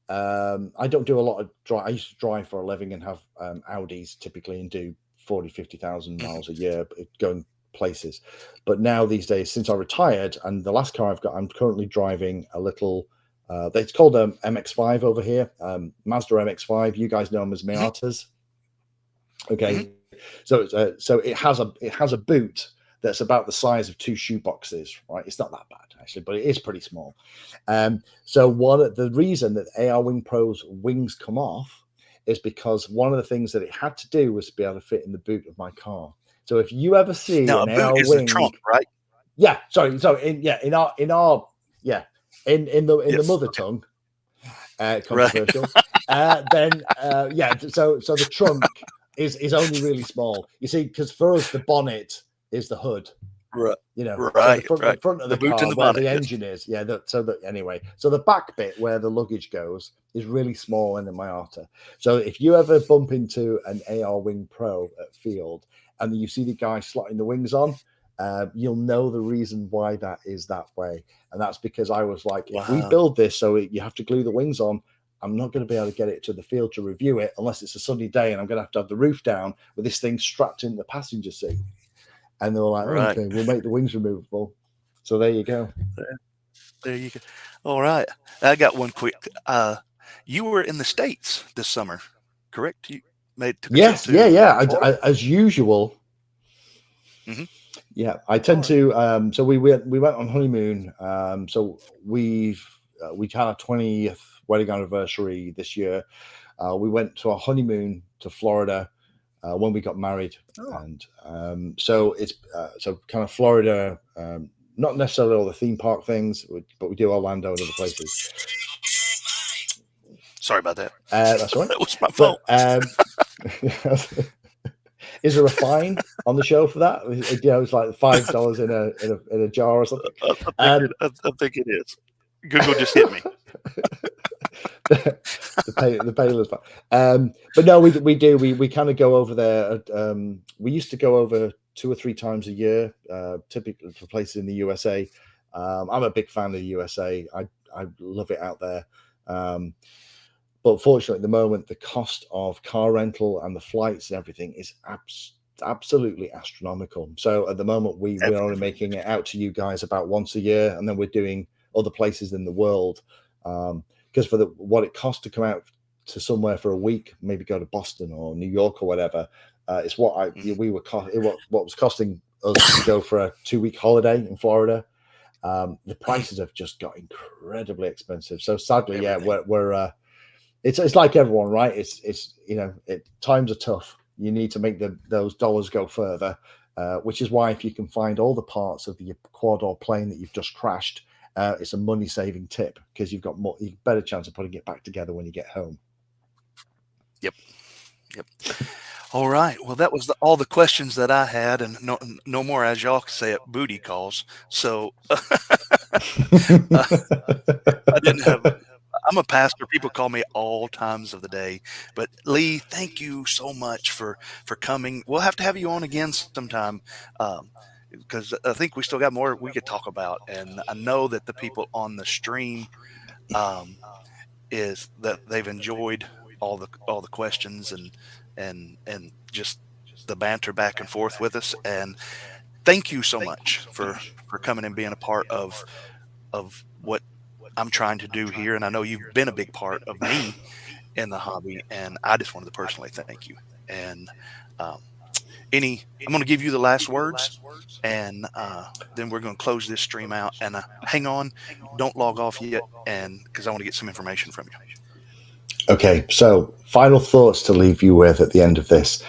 I don't do a lot of drive. I used to drive for a living and have Audis typically, and do 40, 50,000 miles a year going places. But now these days, since I retired, and the last car I've got, I'm currently driving a little, it's called MX-5 over here, Mazda MX-5. You guys know them as Miatas. Okay. So it has a boot that's about the size of 2 shoe boxes, right? It's not that bad actually, but it is pretty small. So the reason that AR Wing Pro's wings come off is because one of the things that it had to do was to be able to fit in the boot of my car. So if you ever see Now, an a boot AR is Wing, the trunk, right? Yeah, sorry. So in the mother tongue, controversial. Then so the trunk is only really small. You see, because for us the bonnet is the hood. Right. You know, Right. so the front of the boot car and the where bonnet, the yes. engine is. Yeah. So the back bit where the luggage goes is really small in the Miata. So if you ever bump into an AR Wing Pro at field and you see the guy slotting the wings on, you'll know the reason why that is that way. And that's because I was like, if we build this so you have to glue the wings on, I'm not going to be able to get it to the field to review it unless it's a sunny day, and I'm going to have the roof down with this thing strapped in the passenger seat. And they were like, Right. "Okay, we'll make the wings removable." So there you go. There you go. All right. I got one quick. You were in the States this summer. correct? You took a Yes, trip to yeah. Florida? As usual. Mhm. Yeah, I tend to. So we went on honeymoon. So we had our 20th wedding anniversary this year. We went to our honeymoon to Florida when we got married, and so it's so kind of Florida. Not necessarily all the theme park things, but we do Orlando and other places. Sorry about that. That's all right. That was my phone. But, is there a fine on the show for that? It's like $5 in a jar or something. I think it is. Google just hit me. the Painless fine. But no, we kind of go over there. We used to go over 2 or 3 times a year, typically to places in the USA. I'm a big fan of the USA. I love it out there. But fortunately, at the moment, the cost of car rental and the flights and everything is absolutely astronomical. So at the moment, we're only making it out to you guys about once a year, and then we're doing other places in the world. Because for what it costs to come out to somewhere for a week, maybe go to Boston or New York or whatever, it's what was costing us to go for a 2-week holiday in Florida. The prices have just got incredibly expensive. So sadly, we're it's like everyone, right? It's times are tough. You need to make those dollars go further, which is why if you can find all the parts of your quad or plane that you've just crashed, it's a money saving tip because you've got better chance of putting it back together when you get home. Yep. All right. Well, that was all the questions that I had, and no more, as y'all say it, booty calls. So I didn't have. I'm a pastor. People call me all times of the day. But Lee, thank you so much for coming. We'll have to have you on again sometime, because I think we still got more we could talk about. And I know that the people on the stream is that they've enjoyed all the questions and just the banter back and forth with us. And thank you so much for coming and being a part of what I'm trying to do here. And I know you've been a big part of me in the hobby, and I just wanted to personally thank you. And I'm going to give you the last words, and then we're going to close this stream out. And hang on, don't log off yet, and because I want to get some information from you. Okay, so final thoughts to leave you with at the end of this.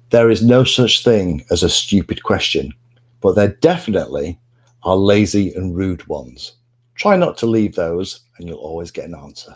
There is no such thing as a stupid question, but there definitely are lazy and rude ones. Try not to leave those, and you'll always get an answer.